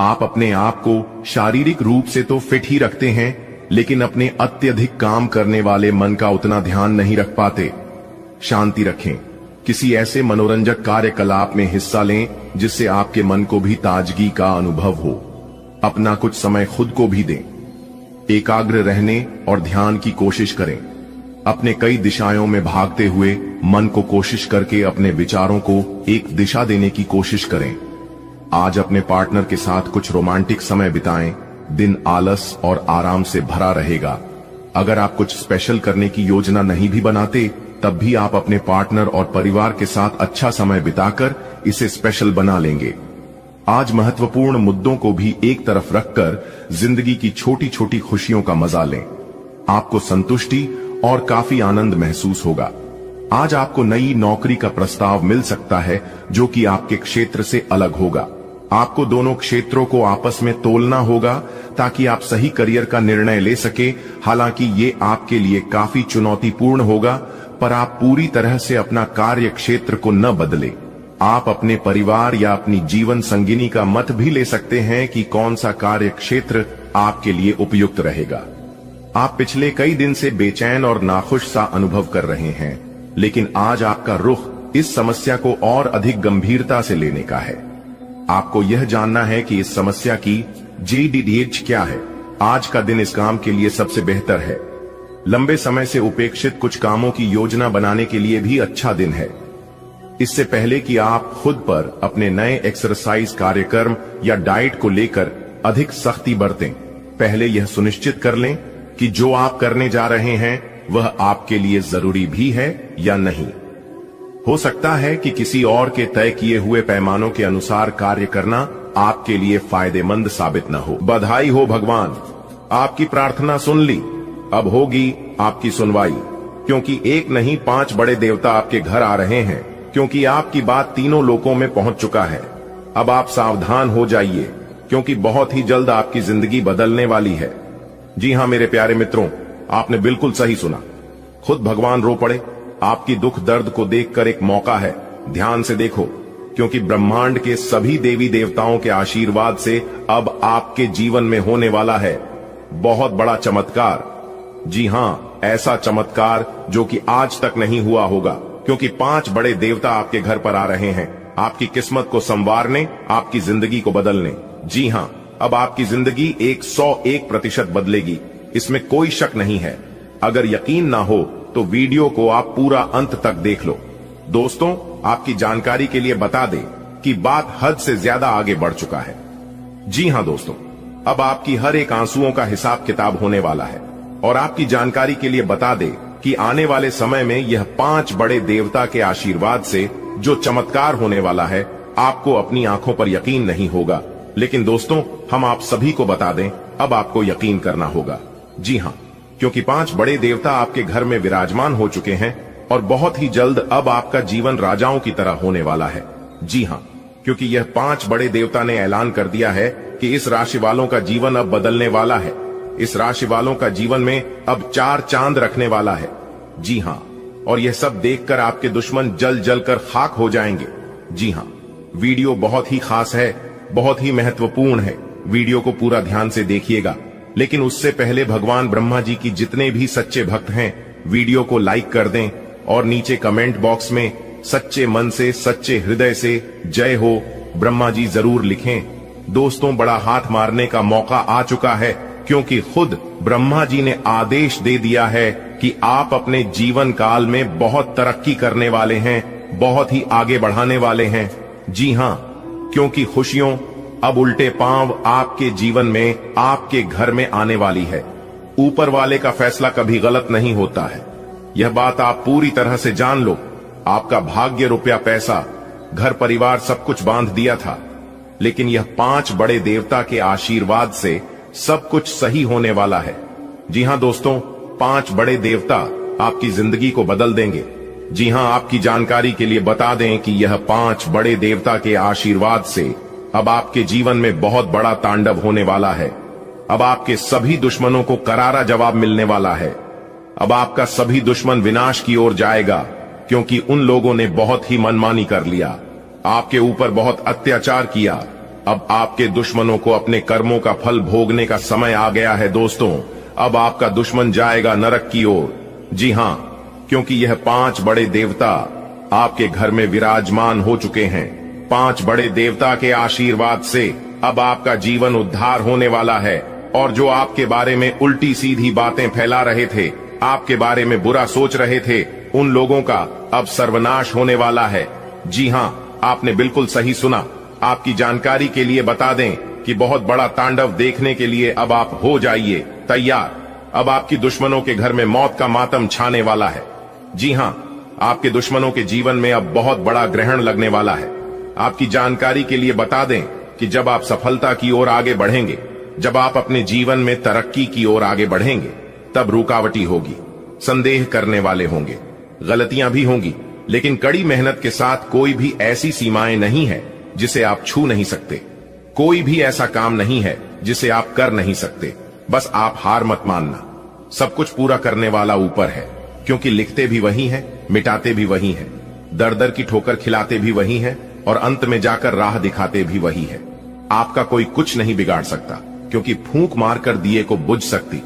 [SPEAKER 1] आप अपने आप को शारीरिक रूप से तो फिट ही रखते हैं, लेकिन अपने अत्यधिक काम करने वाले मन का उतना ध्यान नहीं रख पाते। शांति रखें। किसी ऐसे मनोरंजक कार्यकलाप में हिस्सा लें जिससे आपके मन को भी ताजगी का अनुभव हो। अपना कुछ समय खुद को भी दें। एकाग्र रहने और ध्यान की कोशिश करें। अपने कई दिशाओं में भागते हुए मन को कोशिश करके अपने विचारों को एक दिशा देने की कोशिश करें। आज अपने पार्टनर के साथ कुछ रोमांटिक समय बिताएं। दिन आलस और आराम से भरा रहेगा। अगर आप कुछ स्पेशल करने की योजना नहीं भी बनाते, तब भी आप अपने पार्टनर और परिवार के साथ अच्छा समय बिताकर इसे स्पेशल बना लेंगे। आज महत्वपूर्ण मुद्दों को भी एक तरफ रखकर जिंदगी की छोटी छोटी खुशियों का मजा लें। आपको संतुष्टि और काफी आनंद महसूस होगा। आज आपको नई नौकरी का प्रस्ताव मिल सकता है जो कि आपके क्षेत्र से अलग होगा। आपको दोनों क्षेत्रों को आपस में तोलना होगा ताकि आप सही करियर का निर्णय ले सके। हालांकि ये आपके लिए काफी चुनौतीपूर्ण होगा, पर आप पूरी तरह से अपना कार्य क्षेत्र को न बदलें। आप अपने परिवार या अपनी जीवन संगिनी का मत भी ले सकते हैं कि कौन सा कार्य क्षेत्र आपके लिए उपयुक्त रहेगा। आप पिछले कई दिन से बेचैन और नाखुश सा अनुभव कर रहे हैं, लेकिन आज आपका रुख इस समस्या को और अधिक गंभीरता से लेने का है। आपको यह जानना है कि इस समस्या की GDDH क्या है। आज का दिन इस काम के लिए सबसे बेहतर है। लंबे समय से उपेक्षित कुछ कामों की योजना बनाने के लिए भी अच्छा दिन है। इससे पहले कि आप खुद पर अपने नए एक्सरसाइज कार्यक्रम या डाइट को लेकर अधिक सख्ती बरतें, पहले यह सुनिश्चित कर लें कि जो आप करने जा रहे हैं वह आपके लिए जरूरी भी है या नहीं। हो सकता है कि किसी और के तय किए हुए पैमानों के अनुसार कार्य करना आपके लिए फायदेमंद साबित न हो। बधाई हो भगवान, आपकी प्रार्थना सुन ली। अब होगी आपकी सुनवाई, क्योंकि एक नहीं 5 बड़े देवता आपके घर आ रहे हैं, क्योंकि आपकी बात तीनों लोकों में पहुंच चुका है। अब आप सावधान हो जाइए, क्योंकि बहुत ही जल्द आपकी जिंदगी बदलने वाली है। जी हां मेरे प्यारे मित्रों, आपने बिल्कुल सही सुना। खुद भगवान रो पड़े। आपकी दुख दर्द को देखकर एक मौका है। ध्यान से देखो, क्योंकि ब्रह्मांड के सभी देवी देवताओं के आशीर्वाद से अब आपके जीवन में होने वाला है बहुत बड़ा चमत्कार। जी हां, ऐसा चमत्कार जो कि आज तक नहीं हुआ होगा, क्योंकि 5 बड़े देवता आपके घर पर आ रहे हैं आपकी किस्मत को संवारने, आपकी जिंदगी को बदलने। जी हां, अब आपकी जिंदगी 101% बदलेगी, इसमें कोई शक नहीं है। अगर यकीन ना हो तो वीडियो को आप पूरा अंत तक देख लो। दोस्तों, आपकी जानकारी के लिए बता दें कि बात हद से ज्यादा आगे बढ़ चुका है। जी हां दोस्तों, अब आपकी हर एक आंसुओं का हिसाब किताब होने वाला है। और आपकी जानकारी के लिए बता दें कि आने वाले समय में यह 5 बड़े देवता के आशीर्वाद से जो चमत्कार होने वाला है, आपको अपनी आंखों पर यकीन नहीं होगा। लेकिन दोस्तों, हम आप सभी को बता दें, अब आपको यकीन करना होगा। जी हां, क्योंकि 5 बड़े देवता आपके घर में विराजमान हो चुके हैं और बहुत ही जल्द अब आपका जीवन राजाओं की तरह होने वाला है। जी हां, क्योंकि यह 5 बड़े देवता ने ऐलान कर दिया है कि इस राशि वालों का जीवन अब बदलने वाला है। इस राशि वालों का जीवन में अब 4 चांद रखने वाला है। जी हां, और यह सब देखकर आपके दुश्मन जल जल कर खाक हो जाएंगे। जी हां, वीडियो बहुत ही खास है, बहुत ही महत्वपूर्ण है। वीडियो को पूरा ध्यान से देखिएगा। लेकिन उससे पहले भगवान ब्रह्मा जी की जितने भी सच्चे भक्त हैं, वीडियो को लाइक कर दें और नीचे कमेंट बॉक्स में सच्चे मन से, सच्चे हृदय से जय हो ब्रह्मा जी जरूर लिखें। दोस्तों, बड़ा हाथ मारने का मौका आ चुका है, क्योंकि खुद ब्रह्मा जी ने आदेश दे दिया है कि आप अपने जीवन काल में बहुत तरक्की करने वाले हैं, बहुत ही आगे बढ़ाने वाले हैं। जी हां, क्योंकि खुशियों अब उल्टे पांव आपके जीवन में, आपके घर में आने वाली है। ऊपर वाले का फैसला कभी गलत नहीं होता है, यह बात आप पूरी तरह से जान लो। आपका भाग्य, रुपया, पैसा, घर परिवार सब कुछ बांध दिया था, लेकिन यह 5 बड़े देवता के आशीर्वाद से सब कुछ सही होने वाला है। जी हां दोस्तों, 5 बड़े देवता आपकी जिंदगी को बदल देंगे। जी हां, आपकी जानकारी के लिए बता दें कि यह 5 बड़े देवता के आशीर्वाद से अब आपके जीवन में बहुत बड़ा तांडव होने वाला है। अब आपके सभी दुश्मनों को करारा जवाब मिलने वाला है। अब आपका सभी दुश्मन विनाश की ओर जाएगा, क्योंकि उन लोगों ने बहुत ही मनमानी कर लिया, आपके ऊपर बहुत अत्याचार किया। अब आपके दुश्मनों को अपने कर्मों का फल भोगने का समय आ गया है। दोस्तों, अब आपका दुश्मन जाएगा नरक की ओर। जी हां, क्योंकि यह 5 बड़े देवता आपके घर में विराजमान हो चुके हैं। 5 बड़े देवता के आशीर्वाद से अब आपका जीवन उद्धार होने वाला है। और जो आपके बारे में उल्टी सीधी बातें फैला रहे थे, आपके बारे में बुरा सोच रहे थे, उन लोगों का अब सर्वनाश होने वाला है। जी हां, आपने बिल्कुल सही सुना। आपकी जानकारी के लिए बता दें कि बहुत बड़ा तांडव देखने के लिए अब आप हो जाइए तैयार। अब आपकी दुश्मनों के घर में मौत का मातम छाने वाला है। जी हां, आपके दुश्मनों के जीवन में अब बहुत बड़ा ग्रहण लगने वाला है। आपकी जानकारी के लिए बता दें कि जब आप सफलता की ओर आगे बढ़ेंगे, जब आप अपने जीवन में तरक्की की ओर आगे बढ़ेंगे, तब रुकावटी होगी, संदेह करने वाले होंगे, गलतियां भी होंगी, लेकिन कड़ी मेहनत के साथ कोई भी ऐसी सीमाएं नहीं है जिसे आप छू नहीं सकते। कोई भी ऐसा काम नहीं है जिसे आप कर नहीं सकते। बस आप हार मत मानना। सब कुछ पूरा करने वाला ऊपर है, क्योंकि लिखते भी वही है, मिटाते भी वही है, दर दर की ठोकर खिलाते भी वही है और अंत में जाकर राह दिखाते भी वही है। आपका कोई कुछ नहीं बिगाड़ सकता, क्योंकि फूंक मारकर दिए को बुझ सकती,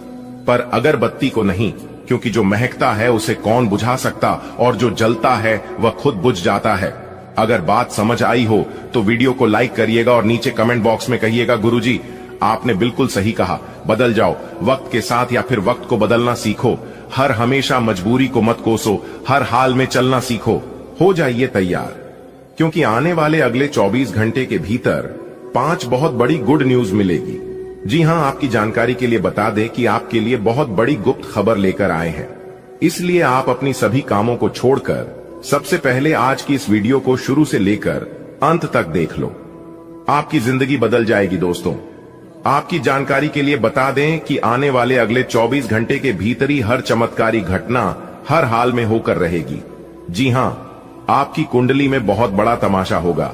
[SPEAKER 1] पर अगरबत्ती को नहीं, क्योंकि जो महकता है उसे कौन बुझा सकता, और जो जलता है वह खुद बुझ जाता है। अगर बात समझ आई हो तो वीडियो को लाइक करिएगा और नीचे कमेंट बॉक्स में कहिएगा, गुरुजी आपने बिल्कुल सही कहा, बदल जाओ वक्त के साथ, या फिर वक्त को बदलना सीखो। हर हमेशा मजबूरी को मत कोसो, हर हाल में चलना सीखो। हो जाइए तैयार, क्योंकि आने वाले अगले 24 घंटे के भीतर 5 बहुत बड़ी गुड न्यूज मिलेगी। जी हां, आपकी जानकारी के लिए बता दें कि आपके लिए बहुत बड़ी गुप्त खबर लेकर आए हैं। इसलिए आप अपनी सभी कामों को छोड़कर सबसे पहले आज की इस वीडियो को शुरू से लेकर अंत तक देख लो। आपकी जिंदगी बदल जाएगी। दोस्तों, आपकी जानकारी के लिए बता दें कि आने वाले अगले 24 घंटे के भीतर ही हर चमत्कारी घटना हर हाल में होकर रहेगी। जी हां, आपकी कुंडली में बहुत बड़ा तमाशा होगा,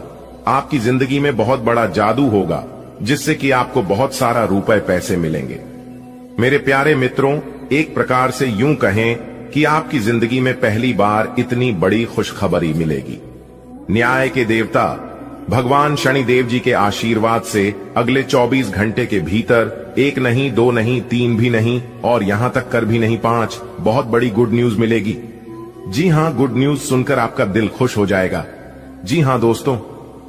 [SPEAKER 1] आपकी जिंदगी में बहुत बड़ा जादू होगा, जिससे कि आपको बहुत सारा रुपए पैसे मिलेंगे। मेरे प्यारे मित्रों, एक प्रकार से यूं कहें कि आपकी जिंदगी में पहली बार इतनी बड़ी खुशखबरी मिलेगी। न्याय के देवता भगवान शनिदेव जी के आशीर्वाद से अगले 24 घंटे के भीतर एक नहीं, दो नहीं, तीन भी नहीं और यहां तक कर भी नहीं 5 बहुत बड़ी गुड न्यूज मिलेगी। जी हां, गुड न्यूज सुनकर आपका दिल खुश हो जाएगा। जी हां दोस्तों,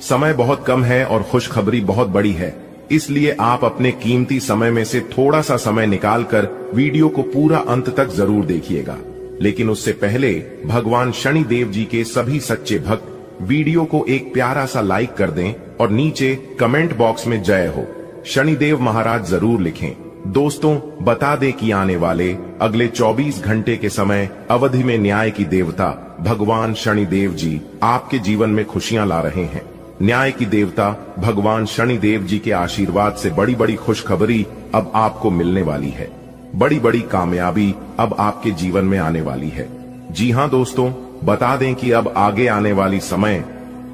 [SPEAKER 1] समय बहुत कम है और खुशखबरी बहुत बड़ी है, इसलिए आप अपने कीमती समय में से थोड़ा सा समय निकालकर वीडियो को पूरा अंत तक जरूर देखिएगा। लेकिन उससे पहले भगवान शनिदेव जी के सभी सच्चे भक्त वीडियो को एक प्यारा सा लाइक कर दें और नीचे कमेंट बॉक्स में जय हो शनिदेव महाराज जरूर लिखें। दोस्तों, बता दें कि आने वाले अगले 24 घंटे के समय अवधि में न्याय की देवता भगवान शनिदेव जी आपके जीवन में खुशियां ला रहे हैं। न्याय की देवता भगवान शनिदेव जी के आशीर्वाद से बड़ी बड़ी खुशखबरी अब आपको मिलने वाली है। बड़ी बड़ी कामयाबी अब आपके जीवन में आने वाली है। जी हां दोस्तों, बता दें कि अब आगे आने वाली समय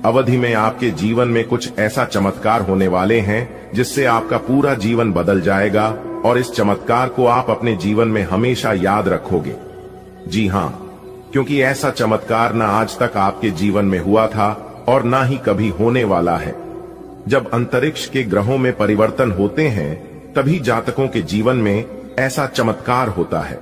[SPEAKER 1] अवधि में आपके जीवन में कुछ ऐसा चमत्कार होने वाले हैं जिससे आपका पूरा जीवन बदल जाएगा और इस चमत्कार को आप अपने जीवन में हमेशा याद रखोगे। जी हां, क्योंकि ऐसा चमत्कार ना आज तक आपके जीवन में हुआ था और ना ही कभी होने वाला है। जब अंतरिक्ष के ग्रहों में परिवर्तन होते हैं तभी जातकों के जीवन में ऐसा चमत्कार होता है।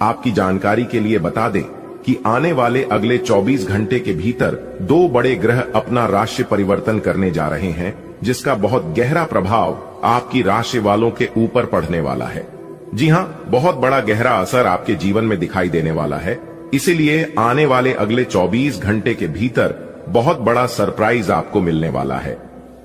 [SPEAKER 1] आपकी जानकारी के लिए बता दें कि आने वाले अगले 24 घंटे के भीतर 2 बड़े ग्रह अपना राशि परिवर्तन करने जा रहे हैं, जिसका बहुत गहरा प्रभाव आपकी राशि वालों के ऊपर पड़ने वाला है। जी हां, बहुत बड़ा गहरा असर आपके जीवन में दिखाई देने वाला है। इसीलिए आने वाले अगले 24 घंटे के भीतर बहुत बड़ा सरप्राइज आपको मिलने वाला है।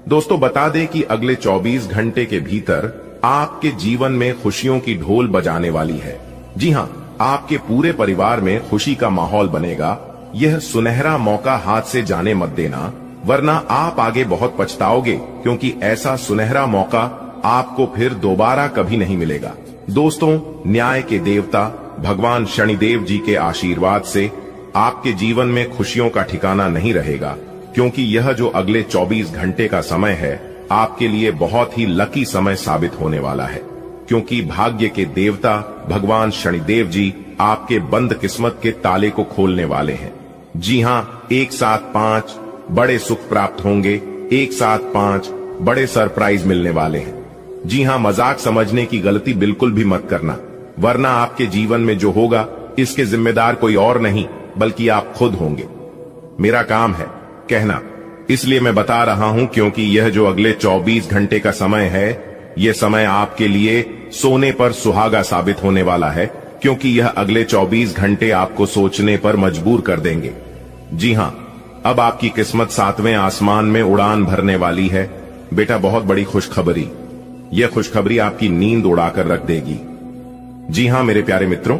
[SPEAKER 1] दोस्तों, बता दें कि अगले 24 घंटे के भीतर आपके जीवन में खुशियों की ढोल बजाने वाली है। जी हां, आपके पूरे परिवार में खुशी का माहौल बनेगा। यह सुनहरा मौका हाथ से जाने मत देना, वरना आप आगे बहुत पछताओगे, क्योंकि ऐसा सुनहरा मौका आपको फिर दोबारा कभी नहीं मिलेगा। दोस्तों, न्याय के देवता भगवान शनिदेव जी के आशीर्वाद से आपके जीवन में खुशियों का ठिकाना नहीं रहेगा, क्योंकि यह जो अगले 24 घंटे का समय है आपके लिए बहुत ही लकी समय साबित होने वाला है, क्योंकि भाग्य के देवता भगवान शनिदेव जी आपके बंद किस्मत के ताले को खोलने वाले हैं। जी हां, एक साथ 5 बड़े सुख प्राप्त होंगे, एक साथ 5 बड़े सरप्राइज मिलने वाले हैं। जी हां, मजाक समझने की गलती बिल्कुल भी मत करना, वरना आपके जीवन में जो होगा इसके जिम्मेदार कोई और नहीं बल्कि आप खुद होंगे। मेरा काम है कहना, इसलिए मैं बता रहा हूं, क्योंकि यह जो अगले 24 घंटे का समय है, यह समय आपके लिए सोने पर सुहागा साबित होने वाला है, क्योंकि यह अगले 24 घंटे आपको सोचने पर मजबूर कर देंगे। जी हां, अब आपकी किस्मत 7वें आसमान में उड़ान भरने वाली है। बेटा, बहुत बड़ी खुशखबरी, यह खुशखबरी आपकी नींद उड़ाकर रख देगी। जी हां मेरे प्यारे मित्रों,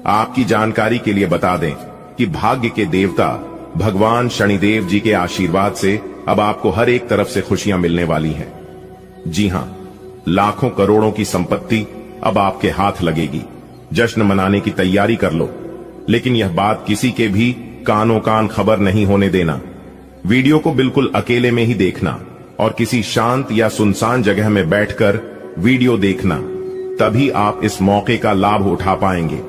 [SPEAKER 1] आपकी जानकारी के लिए बता दें कि भाग्य के देवता भगवान शनिदेव जी के आशीर्वाद से अब आपको हर एक तरफ से खुशियां मिलने वाली हैं। जी हां, लाखों करोड़ों की संपत्ति अब आपके हाथ लगेगी। जश्न मनाने की तैयारी कर लो, लेकिन यह बात किसी के भी कानों कान खबर नहीं होने देना। वीडियो को बिल्कुल अकेले में ही देखना और किसी शांत या सुनसान जगह में बैठकर वीडियो देखना, तभी आप इस मौके का लाभ उठा पाएंगे।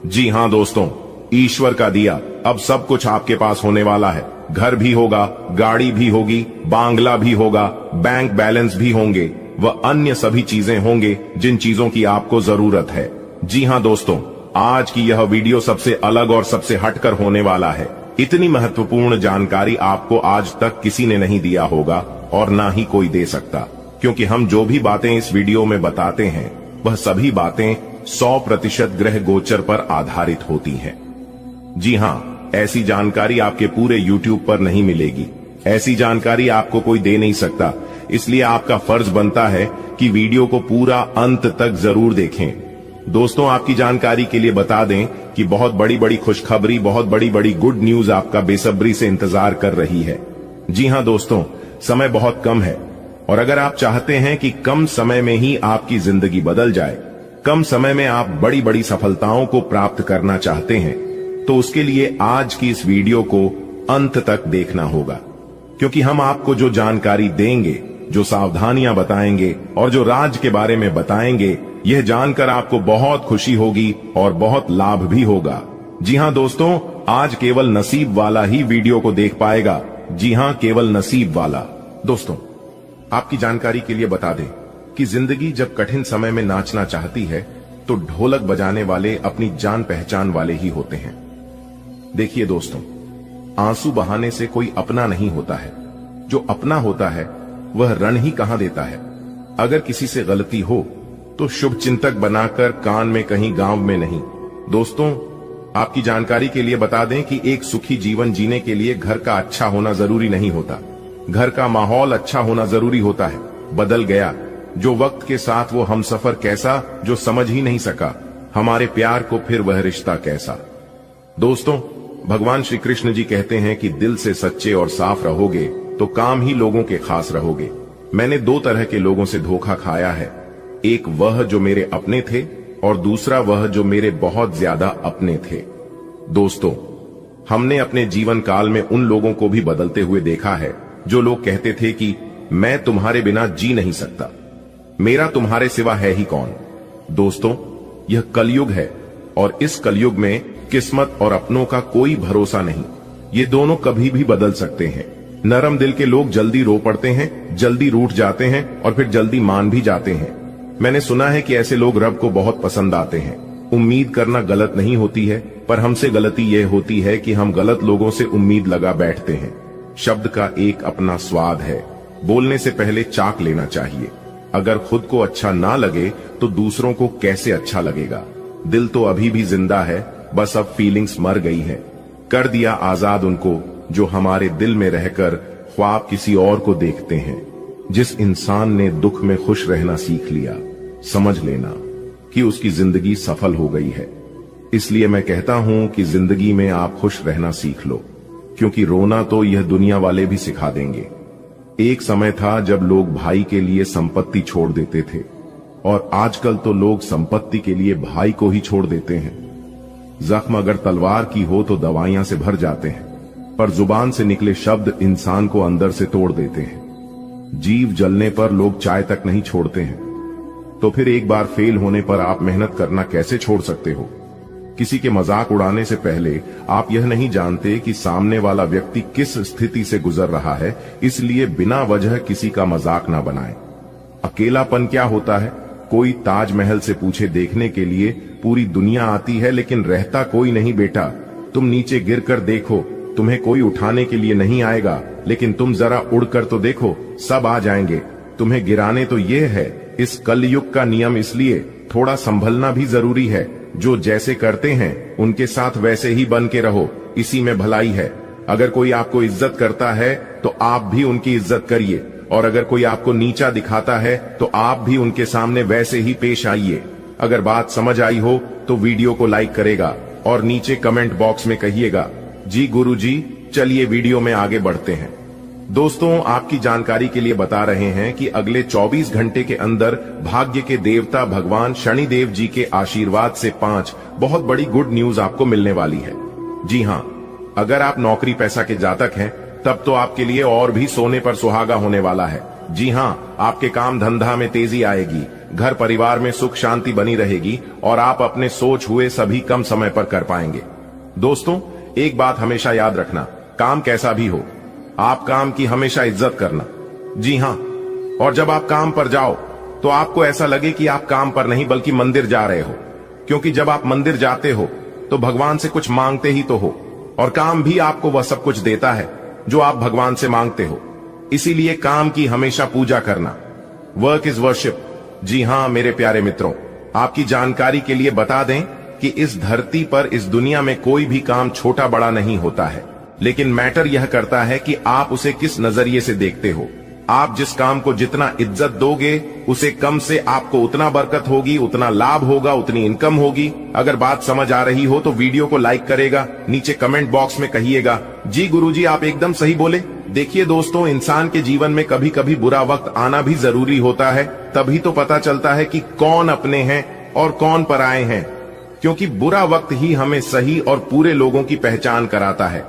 [SPEAKER 1] जी हां दोस्तों, ईश्वर का दिया अब सब कुछ आपके पास होने वाला है। घर भी होगा, गाड़ी भी होगी, बांग्ला भी होगा, बैंक बैलेंस भी होंगे, वह अन्य सभी चीजें होंगे जिन चीजों की आपको जरूरत है। जी हां दोस्तों, आज की यह वीडियो सबसे अलग और सबसे हटकर होने वाला है। इतनी महत्वपूर्ण जानकारी आपको आज तक किसी ने नहीं दिया होगा और ना ही कोई दे सकता, क्योंकि हम जो भी बातें इस वीडियो में बताते हैं वह सभी बातें 100% ग्रह गोचर पर आधारित होती हैं। जी हां, ऐसी जानकारी आपके पूरे YouTube पर नहीं मिलेगी। ऐसी जानकारी आपको कोई दे नहीं सकता, इसलिए आपका फर्ज बनता है कि वीडियो को पूरा अंत तक जरूर देखें। दोस्तों, आपकी जानकारी के लिए बता दें कि बहुत बड़ी बड़ी खुशखबरी, बहुत बड़ी बड़ी गुड न्यूज आपका बेसब्री से इंतजार कर रही है। जी हां दोस्तों, समय बहुत कम है और अगर आप चाहते हैं कि कम समय में ही आपकी जिंदगी बदल जाए, कम समय में आप बड़ी बड़ी सफलताओं को प्राप्त करना चाहते हैं, तो उसके लिए आज की इस वीडियो को अंत तक देखना होगा, क्योंकि हम आपको जो जानकारी देंगे, जो सावधानियां बताएंगे और जो राज के बारे में बताएंगे, यह जानकर आपको बहुत खुशी होगी और बहुत लाभ भी होगा। जी हां दोस्तों, आज केवल नसीब वाला ही वीडियो को देख पाएगा जी हां, केवल नसीब वाला। दोस्तों, आपकी जानकारी के लिए बता दें कि जिंदगी जब कठिन समय में नाचना चाहती है तो ढोलक बजाने वाले अपनी जान पहचान वाले ही होते हैं। देखिए दोस्तों, आंसू बहाने से कोई अपना नहीं होता है। जो अपना होता है वह रण ही कहां देता है। अगर किसी से गलती हो तो शुभ चिंतक बनाकर कान में कहीं, गांव में नहीं। दोस्तों, आपकी जानकारी के लिए बता दें कि एक सुखी जीवन जीने के लिए घर का अच्छा होना जरूरी नहीं होता, घर का माहौल अच्छा होना जरूरी होता है। बदल गया जो वक्त के साथ वो हमसफर कैसा, जो समझ ही नहीं सका हमारे प्यार को, फिर वह रिश्ता कैसा। दोस्तों, भगवान श्री कृष्ण जी कहते हैं कि दिल से सच्चे और साफ रहोगे तो काम ही लोगों के खास रहोगे। मैंने दो तरह के लोगों से धोखा खाया है, एक वह जो मेरे अपने थे और दूसरा वह जो मेरे बहुत ज्यादा अपने थे। दोस्तों, हमने अपने जीवन काल में उन लोगों को भी बदलते हुए देखा है जो लोग कहते थे कि मैं तुम्हारे बिना जी नहीं सकता, मेरा तुम्हारे सिवा है ही कौन। दोस्तों, यह कलयुग है और इस कलयुग में किस्मत और अपनों का कोई भरोसा नहीं। ये दोनों कभी भी बदल सकते हैं। नरम दिल के लोग जल्दी रो पड़ते हैं, जल्दी रूठ जाते हैं और फिर जल्दी मान भी जाते हैं। मैंने सुना है कि ऐसे लोग रब को बहुत पसंद आते हैं। उम्मीद करना गलत नहीं होती है, पर हमसे गलती यह होती है कि हम गलत लोगों से उम्मीद लगा बैठते हैं। शब्द का एक अपना स्वाद है, बोलने से पहले चाख लेना चाहिए। अगर खुद को अच्छा ना लगे तो दूसरों को कैसे अच्छा लगेगा। दिल तो अभी भी जिंदा है, बस अब फीलिंग्स मर गई है। कर दिया आजाद उनको जो हमारे दिल में रहकर ख्वाब किसी और को देखते हैं। जिस इंसान ने दुख में खुश रहना सीख लिया, समझ लेना कि उसकी जिंदगी सफल हो गई है। इसलिए मैं कहता हूं कि जिंदगी में आप खुश रहना सीख लो, क्योंकि रोना तो यह दुनिया वाले भी सिखा देंगे। एक समय था जब लोग भाई के लिए संपत्ति छोड़ देते थे और आजकल तो लोग संपत्ति के लिए भाई को ही छोड़ देते हैं। जख्म अगर तलवार की हो तो दवाइयां से भर जाते हैं, पर जुबान से निकले शब्द इंसान को अंदर से तोड़ देते हैं। जीव जलने पर लोग चाय तक नहीं छोड़ते हैं, तो फिर एक बार फेल होने पर आप मेहनत करना कैसे छोड़ सकते हो। किसी के मजाक उड़ाने से पहले आप यह नहीं जानते कि सामने वाला व्यक्ति किस स्थिति से गुजर रहा है, इसलिए बिना वजह किसी का मजाक ना बनाएं। अकेलापन क्या होता है? कोई ताजमहल से पूछे देखने के लिए पूरी दुनिया आती है, लेकिन रहता कोई नहीं बेटा। तुम नीचे गिर कर देखो, तुम्हें कोई उठाने के लिए नहीं आएगा, लेकिन तुम जरा उड़कर तो देखो, सब आ जाएंगे तुम्हें गिराने। तो ये है इस कलयुग का नियम, इसलिए थोड़ा संभलना भी जरूरी है। जो जैसे करते हैं उनके साथ वैसे ही बन के रहो, इसी में भलाई है। अगर कोई आपको इज्जत करता है तो आप भी उनकी इज्जत करिए, और अगर कोई आपको नीचा दिखाता है तो आप भी उनके सामने वैसे ही पेश आइए। अगर बात समझ आई हो तो वीडियो को लाइक करेगा और नीचे कमेंट बॉक्स में कहिएगा जी गुरुजी। चलिए वीडियो में आगे बढ़ते हैं। दोस्तों, आपकी जानकारी के लिए बता रहे हैं कि अगले 24 घंटे के अंदर भाग्य के देवता भगवान शनिदेव जी के आशीर्वाद से 5 बहुत बड़ी गुड न्यूज आपको मिलने वाली है। जी हां, अगर आप नौकरी पैसा के जातक हैं तब तो आपके लिए और भी सोने पर सुहागा होने वाला है। जी हां, आपके काम धंधा में तेजी आएगी, घर परिवार में सुख शांति बनी रहेगी और आप अपने सोच हुए सभी कम समय पर कर पाएंगे। दोस्तों, एक बात हमेशा याद रखना, काम कैसा भी हो, आप काम की हमेशा इज्जत करना। जी हां, और जब आप काम पर जाओ तो आपको ऐसा लगे कि आप काम पर नहीं बल्कि मंदिर जा रहे हो, क्योंकि जब आप मंदिर जाते हो तो भगवान से कुछ मांगते ही तो हो, और काम भी आपको वह सब कुछ देता है जो आप भगवान से मांगते हो। इसीलिए काम की हमेशा पूजा करना। Work is worship. जी हां मेरे प्यारे मित्रों, आपकी जानकारी के लिए बता दें कि इस धरती पर, इस दुनिया में कोई भी काम छोटा बड़ा नहीं होता है, लेकिन मैटर यह करता है कि आप उसे किस नजरिए से देखते हो। आप जिस काम को जितना इज्जत दोगे उसे कम से आपको उतना बरकत होगी, उतना लाभ होगा, उतनी इनकम होगी। अगर बात समझ आ रही हो तो वीडियो को लाइक करेगा, नीचे कमेंट बॉक्स में कहिएगा जी गुरुजी आप एकदम सही बोले। देखिए दोस्तों, इंसान के जीवन में कभी कभी बुरा वक्त आना भी जरूरी होता है, तभी तो पता चलता है कि कौन अपने हैं और कौन पराए हैं, क्योंकि बुरा वक्त ही हमें सही और पूरे लोगों की पहचान कराता है।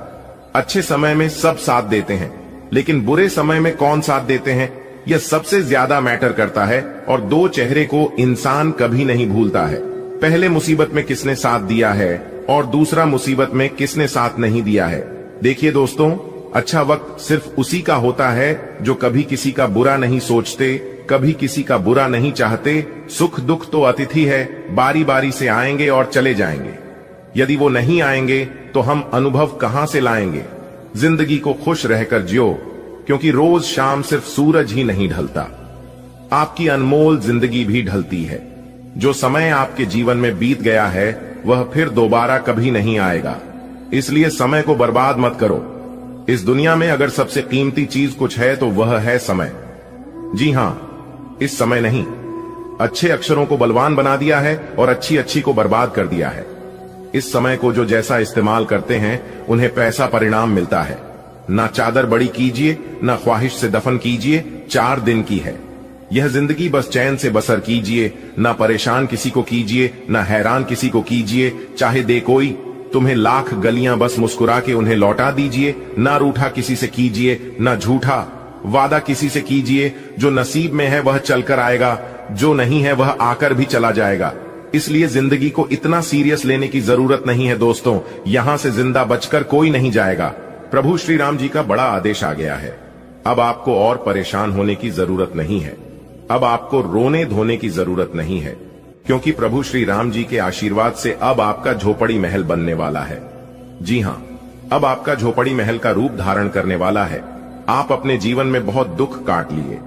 [SPEAKER 1] अच्छे समय में सब साथ देते हैं, लेकिन बुरे समय में कौन साथ देते हैं यह सबसे ज्यादा मैटर करता है, और दो चेहरे को इंसान कभी नहीं भूलता है। पहले मुसीबत में किसने साथ दिया है और दूसरा मुसीबत में किसने साथ नहीं दिया है। देखिए दोस्तों, अच्छा वक्त सिर्फ उसी का होता है जो कभी किसी का बुरा नहीं सोचते, कभी किसी का बुरा नहीं चाहते। सुख दुख तो अतिथि है, बारी बारी से आएंगे और चले जाएंगे। यदि वो नहीं आएंगे तो हम अनुभव कहां से लाएंगे। जिंदगी को खुश रहकर जियो, क्योंकि रोज शाम सिर्फ सूरज ही नहीं ढलता, आपकी अनमोल जिंदगी भी ढलती है। जो समय आपके जीवन में बीत गया है वह फिर दोबारा कभी नहीं आएगा, इसलिए समय को बर्बाद मत करो। इस दुनिया में अगर सबसे कीमती चीज कुछ है तो वह है समय। जी हां, इस समय नहीं, अच्छे अक्षरों को बलवान बना दिया है और अच्छी अच्छी को बर्बाद कर दिया है। इस समय को जो जैसा इस्तेमाल करते हैं उन्हें पैसा परिणाम मिलता है। ना चादर बड़ी कीजिए, ना ख्वाहिश से दफन कीजिए, 4 दिन की है यह जिंदगी, बस चैन से बसर कीजिए। ना परेशान किसी को कीजिए, ना हैरान किसी को कीजिए, चाहे दे कोई तुम्हें लाख गलियां, बस मुस्कुरा के उन्हें लौटा दीजिए। ना रूठा किसी से कीजिए, ना झूठा वादा किसी से कीजिए। जो नसीब में है वह चलकर आएगा, जो नहीं है वह आकर भी चला जाएगा। इसलिए जिंदगी को इतना सीरियस लेने की जरूरत नहीं है दोस्तों। यहां से जिंदा बचकर कोई नहीं जाएगा। प्रभु श्री राम जी का बड़ा आदेश आ गया है। अब आपको और परेशान होने की जरूरत नहीं है, अब आपको रोने धोने की जरूरत नहीं है, क्योंकि प्रभु श्री राम जी के आशीर्वाद से अब आपका झोपड़ी महल बनने वाला है। जी हां, अब आपका झोपड़ी महल का रूप धारण करने वाला है। आप अपने जीवन में बहुत दुख काट लिए,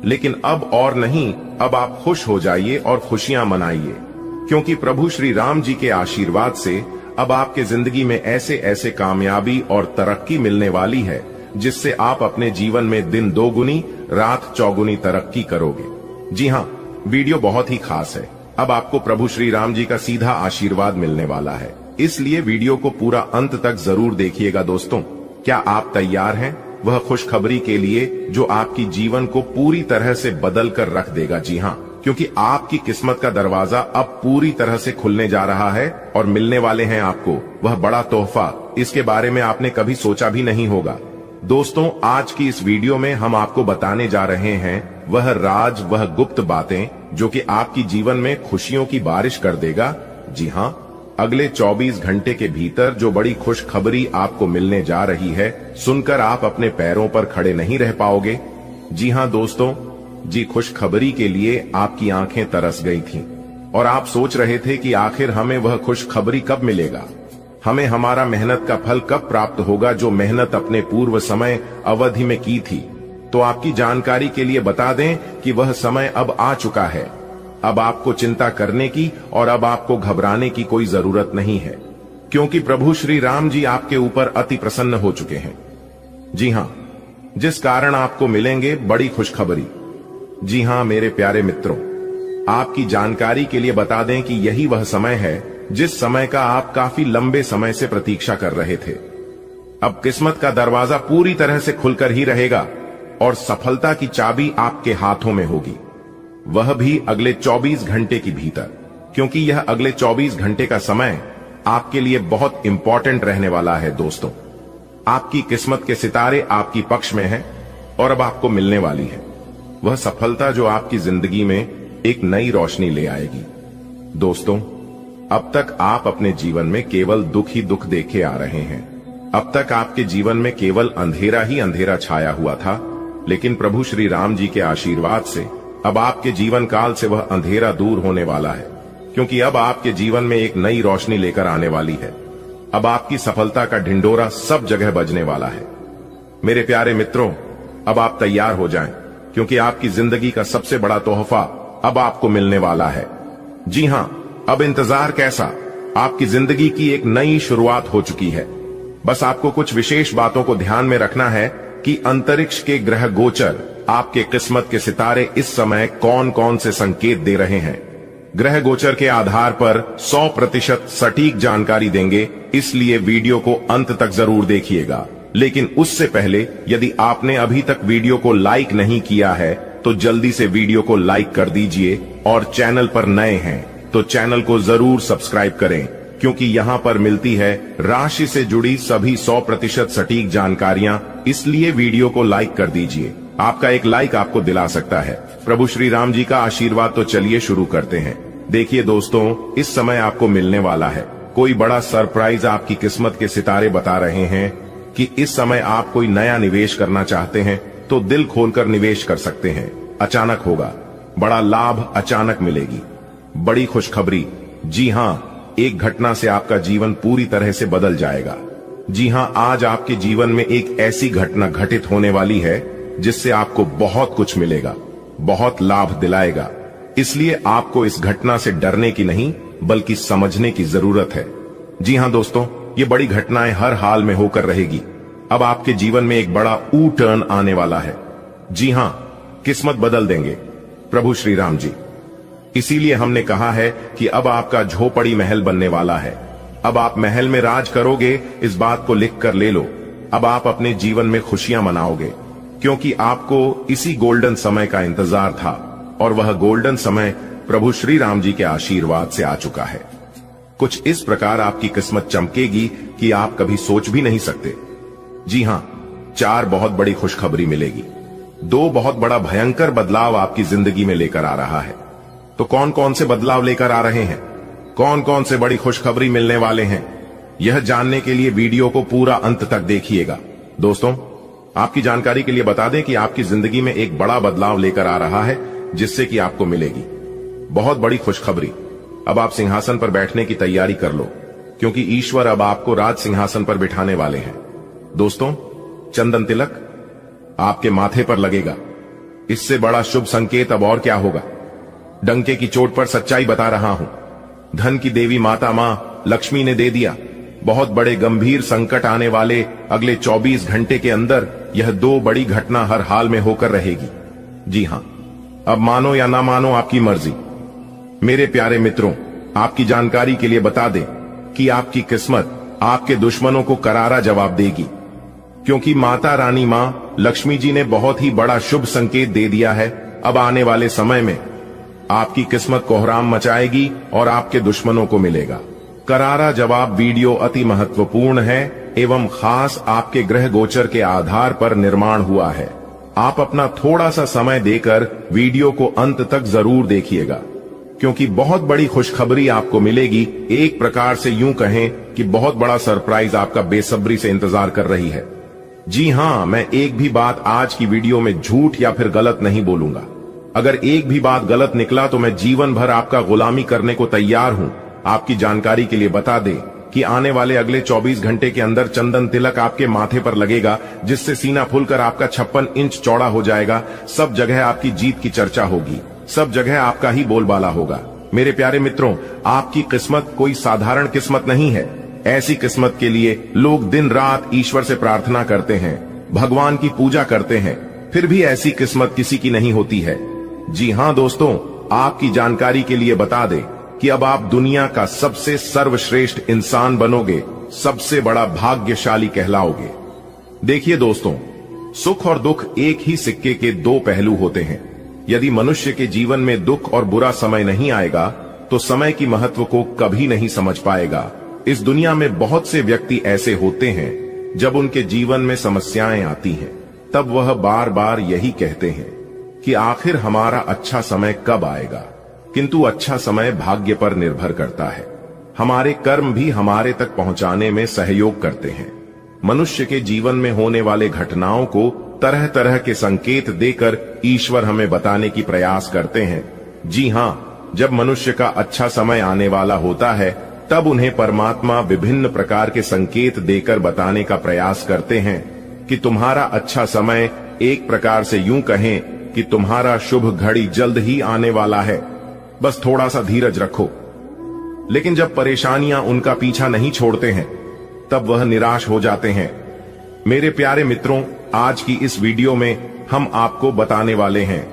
[SPEAKER 1] लेकिन अब और नहीं, अब आप खुश हो जाइए और खुशियां मनाइए, क्योंकि प्रभु श्री राम जी के आशीर्वाद से अब आपके जिंदगी में ऐसे ऐसे कामयाबी और तरक्की मिलने वाली है जिससे आप अपने जीवन में दिन 2 गुनी रात 4 गुनी तरक्की करोगे। जी हां, वीडियो बहुत ही खास है। अब आपको प्रभु श्री राम जी का सीधा आशीर्वाद मिलने वाला है, इसलिए वीडियो को पूरा अंत तक जरूर देखिएगा दोस्तों। क्या आप तैयार हैं वह खुशखबरी के लिए जो आपकी जीवन को पूरी तरह से बदल कर रख देगा? जी हां, क्योंकि आपकी किस्मत का दरवाजा अब पूरी तरह से खुलने जा रहा है और मिलने वाले हैं आपको वह बड़ा तोहफा। इसके बारे में आपने कभी सोचा भी नहीं होगा। दोस्तों, आज की इस वीडियो में हम आपको बताने जा रहे हैं वह राज, वह गुप्त बातें जो कि आपकी जीवन में खुशियों की बारिश कर देगा। जी हां, अगले 24 घंटे के भीतर जो बड़ी खुशखबरी आपको मिलने जा रही है, सुनकर आप अपने पैरों पर खड़े नहीं रह पाओगे। जी हां दोस्तों, जी खुशखबरी के लिए आपकी आंखें तरस गई थीं और आप सोच रहे थे कि आखिर हमें वह खुशखबरी कब मिलेगा, हमें हमारा मेहनत का फल कब प्राप्त होगा जो मेहनत अपने पूर्व समय अवधि में की थी। तो आपकी जानकारी के लिए बता दें कि वह समय अब आ चुका है। अब आपको चिंता करने की और अब आपको घबराने की कोई जरूरत नहीं है, क्योंकि प्रभु श्री राम जी आपके ऊपर अति प्रसन्न हो चुके हैं। जी हां, जिस कारण आपको मिलेंगे बड़ी खुशखबरी। जी हां मेरे प्यारे मित्रों, आपकी जानकारी के लिए बता दें कि यही वह समय है जिस समय का आप काफी लंबे समय से प्रतीक्षा कर रहे थे। अब किस्मत का दरवाजा पूरी तरह से खुलकर ही रहेगा और सफलता की चाबी आपके हाथों में होगी, वह भी अगले 24 घंटे के भीतर, क्योंकि यह अगले 24 घंटे का समय आपके लिए बहुत इंपॉर्टेंट रहने वाला है। दोस्तों, आपकी किस्मत के सितारे आपकी पक्ष में हैं और अब आपको मिलने वाली है वह सफलता जो आपकी जिंदगी में एक नई रोशनी ले आएगी। दोस्तों, अब तक आप अपने जीवन में केवल दुख ही दुख देखे आ रहे हैं। अब तक आपके जीवन में केवल अंधेरा ही अंधेरा छाया हुआ था, लेकिन प्रभु श्री राम जी के आशीर्वाद से अब आपके जीवन काल से वह अंधेरा दूर होने वाला है, क्योंकि अब आपके जीवन में एक नई रोशनी लेकर आने वाली है। अब आपकी सफलता का ढिंडोरा सब जगह बजने वाला है। मेरे प्यारे मित्रों, अब आप तैयार हो जाएं, क्योंकि आपकी जिंदगी का सबसे बड़ा तोहफा अब आपको मिलने वाला है। जी हां, अब इंतजार कैसा, आपकी जिंदगी की एक नई शुरुआत हो चुकी है। बस आपको कुछ विशेष बातों को ध्यान में रखना है कि अंतरिक्ष के ग्रह गोचर आपके किस्मत के सितारे इस समय कौन कौन से संकेत दे रहे हैं। ग्रह गोचर के आधार पर 100% सटीक जानकारी देंगे, इसलिए वीडियो को अंत तक जरूर देखिएगा। लेकिन उससे पहले यदि आपने अभी तक वीडियो को लाइक नहीं किया है तो जल्दी से वीडियो को लाइक कर दीजिए और चैनल पर नए हैं तो चैनल को जरूर सब्सक्राइब करें, क्योंकि यहाँ पर मिलती है राशि से जुड़ी सभी 100% सटीक जानकारियां। इसलिए वीडियो को लाइक कर दीजिए, आपका एक लाइक आपको दिला सकता है प्रभु श्री राम जी का आशीर्वाद। तो चलिए शुरू करते हैं। देखिए दोस्तों, इस समय आपको मिलने वाला है कोई बड़ा सरप्राइज आपकी किस्मत के सितारे बता रहे हैं। कि इस समय आप कोई नया निवेश करना चाहते हैं तो दिल खोलकर निवेश कर सकते हैं। अचानक होगा, बड़ा लाभ अचानक मिलेगी, बड़ी खुशखबरी। जी हां, एक घटना से आपका जीवन पूरी तरह से बदल जाएगा। जी हां, आज आपके जीवन में एक ऐसी घटना घटित होने वाली है जिससे आपको बहुत कुछ मिलेगा, बहुत लाभ दिलाएगा। इसलिए आपको इस घटना से डरने की नहीं बल्कि समझने की जरूरत है। जी हां दोस्तों, ये बड़ी घटनाएं हर हाल में होकर रहेगी। अब आपके जीवन में एक बड़ा U टर्न आने वाला है। जी हां, किस्मत बदल देंगे प्रभु श्री राम जी। इसीलिए हमने कहा है कि अब आपका झोपड़ी महल बनने वाला है। अब आप महल में राज करोगे, इस बात को लिख कर ले लो। अब आप अपने जीवन में खुशियां मनाओगे, क्योंकि आपको इसी गोल्डन समय का इंतजार था और वह गोल्डन समय प्रभु श्री राम जी के आशीर्वाद से आ चुका है। कुछ इस प्रकार आपकी किस्मत चमकेगी कि आप कभी सोच भी नहीं सकते। जी हां, 4 बहुत बड़ी खुशखबरी मिलेगी। 2 बहुत बड़ा भयंकर बदलाव आपकी जिंदगी में लेकर आ रहा है। तो कौन कौन से बदलाव लेकर आ रहे हैं, कौन कौन से बड़ी खुशखबरी मिलने वाले हैं, यह जानने के लिए वीडियो को पूरा अंत तक देखिएगा। दोस्तों, आपकी जानकारी के लिए बता दें कि आपकी जिंदगी में एक बड़ा बदलाव लेकर आ रहा है जिससे कि आपको मिलेगी बहुत बड़ी खुशखबरी। अब आप सिंहासन पर बैठने की तैयारी कर लो, क्योंकि ईश्वर अब आपको राज सिंहासन पर बिठाने वाले हैं। दोस्तों, चंदन तिलक आपके माथे पर लगेगा। इससे बड़ा शुभ संकेत अब और क्या होगा। डंके की चोट पर सच्चाई बता रहा हूं। धन की देवी माता मां लक्ष्मी ने दे दिया। बहुत बड़े गंभीर संकट आने वाले अगले 24 घंटे के अंदर यह 2 बड़ी घटना हर हाल में होकर रहेगी। जी हां, अब मानो या ना मानो आपकी मर्जी। मेरे प्यारे मित्रों, आपकी जानकारी के लिए बता दें कि आपकी किस्मत आपके दुश्मनों को करारा जवाब देगी, क्योंकि माता रानी मां लक्ष्मी जी ने बहुत ही बड़ा शुभ संकेत दे दिया है। अब आने वाले समय में आपकी किस्मत कोहराम मचाएगी और आपके दुश्मनों को मिलेगा करारा जवाब। वीडियो अति महत्वपूर्ण है एवं खास आपके ग्रह गोचर के आधार पर निर्माण हुआ है। आप अपना थोड़ा सा समय देकर वीडियो को अंत तक जरूर देखिएगा, क्योंकि बहुत बड़ी खुशखबरी आपको मिलेगी। एक प्रकार से यूं कहें कि बहुत बड़ा सरप्राइज आपका बेसब्री से इंतजार कर रही है। जी हां, मैं एक भी बात आज की वीडियो में झूठ या फिर गलत नहीं बोलूंगा। अगर एक भी बात गलत निकला तो मैं जीवन भर आपका गुलामी करने को तैयार हूं। आपकी जानकारी के लिए बता दें कि आने वाले अगले 24 घंटे के अंदर चंदन तिलक आपके माथे पर लगेगा, जिससे सीना फूलकर आपका 56 इंच चौड़ा हो जाएगा। सब जगह आपकी जीत की चर्चा होगी, सब जगह आपका ही बोलबाला होगा। मेरे प्यारे मित्रों, आपकी किस्मत कोई साधारण किस्मत नहीं है। ऐसी किस्मत के लिए लोग दिन रात ईश्वर से प्रार्थना करते हैं, भगवान की पूजा करते हैं, फिर भी ऐसी किस्मत किसी की नहीं होती है। जी हां दोस्तों, आपकी जानकारी के लिए बता दें कि अब आप दुनिया का सबसे सर्वश्रेष्ठ इंसान बनोगे, सबसे बड़ा भाग्यशाली कहलाओगे। देखिए दोस्तों, सुख और दुख एक ही सिक्के के 2 पहलू होते हैं। यदि मनुष्य के जीवन में दुख और बुरा समय नहीं आएगा तो समय की महत्व को कभी नहीं समझ पाएगा। इस दुनिया में बहुत से व्यक्ति ऐसे होते हैं, जब उनके जीवन में समस्याएं आती हैं तब वह बार बार यही कहते हैं कि आखिर हमारा अच्छा समय कब आएगा। किंतु अच्छा समय भाग्य पर निर्भर करता है। हमारे कर्म भी हमारे तक पहुंचाने में सहयोग करते हैं। मनुष्य के जीवन में होने वाले घटनाओं को तरह तरह के संकेत देकर ईश्वर हमें बताने की प्रयास करते हैं। जी हां, जब मनुष्य का अच्छा समय आने वाला होता है तब उन्हें परमात्मा विभिन्न प्रकार के संकेत देकर बताने का प्रयास करते हैं कि तुम्हारा अच्छा समय, एक प्रकार से यूं कहें कि तुम्हारा शुभ घड़ी जल्द ही आने वाला है, बस थोड़ा सा धीरज रखो। लेकिन जब परेशानियां उनका पीछा नहीं छोड़ते हैं तब वह निराश हो जाते हैं। मेरे प्यारे मित्रों, आज की इस वीडियो में हम आपको बताने वाले हैं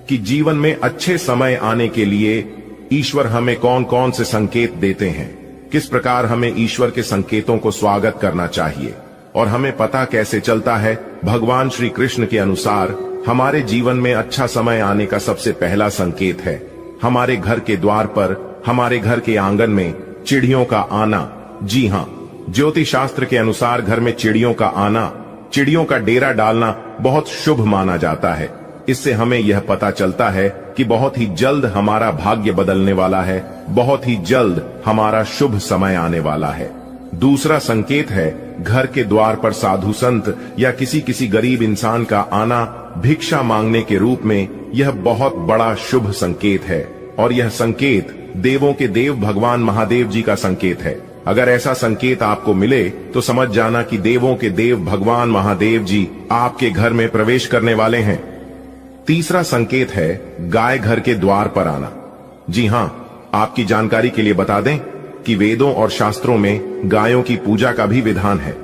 [SPEAKER 1] कि जीवन में अच्छे समय आने के लिए ईश्वर हमें कौन कौन से संकेत देते हैं, किस प्रकार हमें ईश्वर के संकेतों को स्वागत करना चाहिए और हमें पता कैसे चलता है। भगवान श्री कृष्ण के अनुसार हमारे जीवन में अच्छा समय आने का सबसे पहला संकेत है हमारे घर के द्वार पर, हमारे घर के आंगन में चिड़ियों का आना। जी हां, ज्योतिष शास्त्र के अनुसार घर में चिड़ियों का आना, चिड़ियों का डेरा डालना बहुत शुभ माना जाता है। इससे हमें यह पता चलता है कि बहुत ही जल्द हमारा भाग्य बदलने वाला है, बहुत ही जल्द हमारा शुभ समय आने वाला है। दूसरा संकेत है घर के द्वार पर साधु संत या किसी गरीब इंसान का आना भिक्षा मांगने के रूप में, यह बहुत बड़ा शुभ संकेत है और यह संकेत देवों के देव भगवान महादेव जी का संकेत है। अगर ऐसा संकेत आपको मिले तो समझ जाना कि देवों के देव भगवान महादेव जी आपके घर में प्रवेश करने वाले हैं। तीसरा संकेत है गाय घर के द्वार पर आना। जी हां, आपकी जानकारी के लिए बता दें कि वेदों और शास्त्रों में गायों की पूजा का भी विधान है।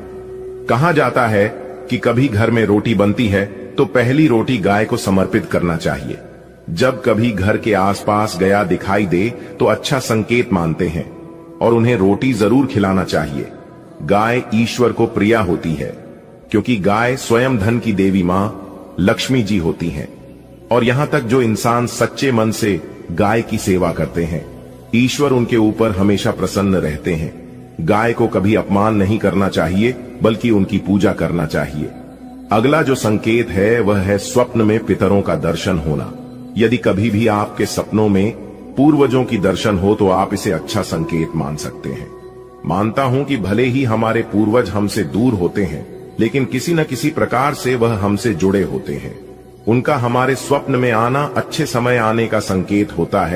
[SPEAKER 1] कहा जाता है कि कभी घर में रोटी बनती है तो पहली रोटी गाय को समर्पित करना चाहिए। जब कभी घर के आसपास गया दिखाई दे तो अच्छा संकेत मानते हैं और उन्हें रोटी जरूर खिलाना चाहिए। गाय ईश्वर को प्रिया होती है क्योंकि गाय स्वयं धन की देवी मां लक्ष्मी जी होती हैं। और यहां तक जो इंसान सच्चे मन से गाय की सेवा करते हैं, ईश्वर उनके ऊपर हमेशा प्रसन्न रहते हैं। गाय को कभी अपमान नहीं करना चाहिए बल्कि उनकी पूजा करना चाहिए। अगला जो संकेत है वह है स्वप्न में पितरों का दर्शन होना। यदि कभी भी आपके सपनों में पूर्वजों की दर्शन हो तो आप इसे अच्छा संकेत मान सकते हैं। मानता हूं कि भले ही हमारे पूर्वज हमसे दूर होते हैं, लेकिन किसी न किसी प्रकार से वह हमसे जुड़े होते हैं। उनका हमारे स्वप्न में आना अच्छे समय आने का संकेत होता है।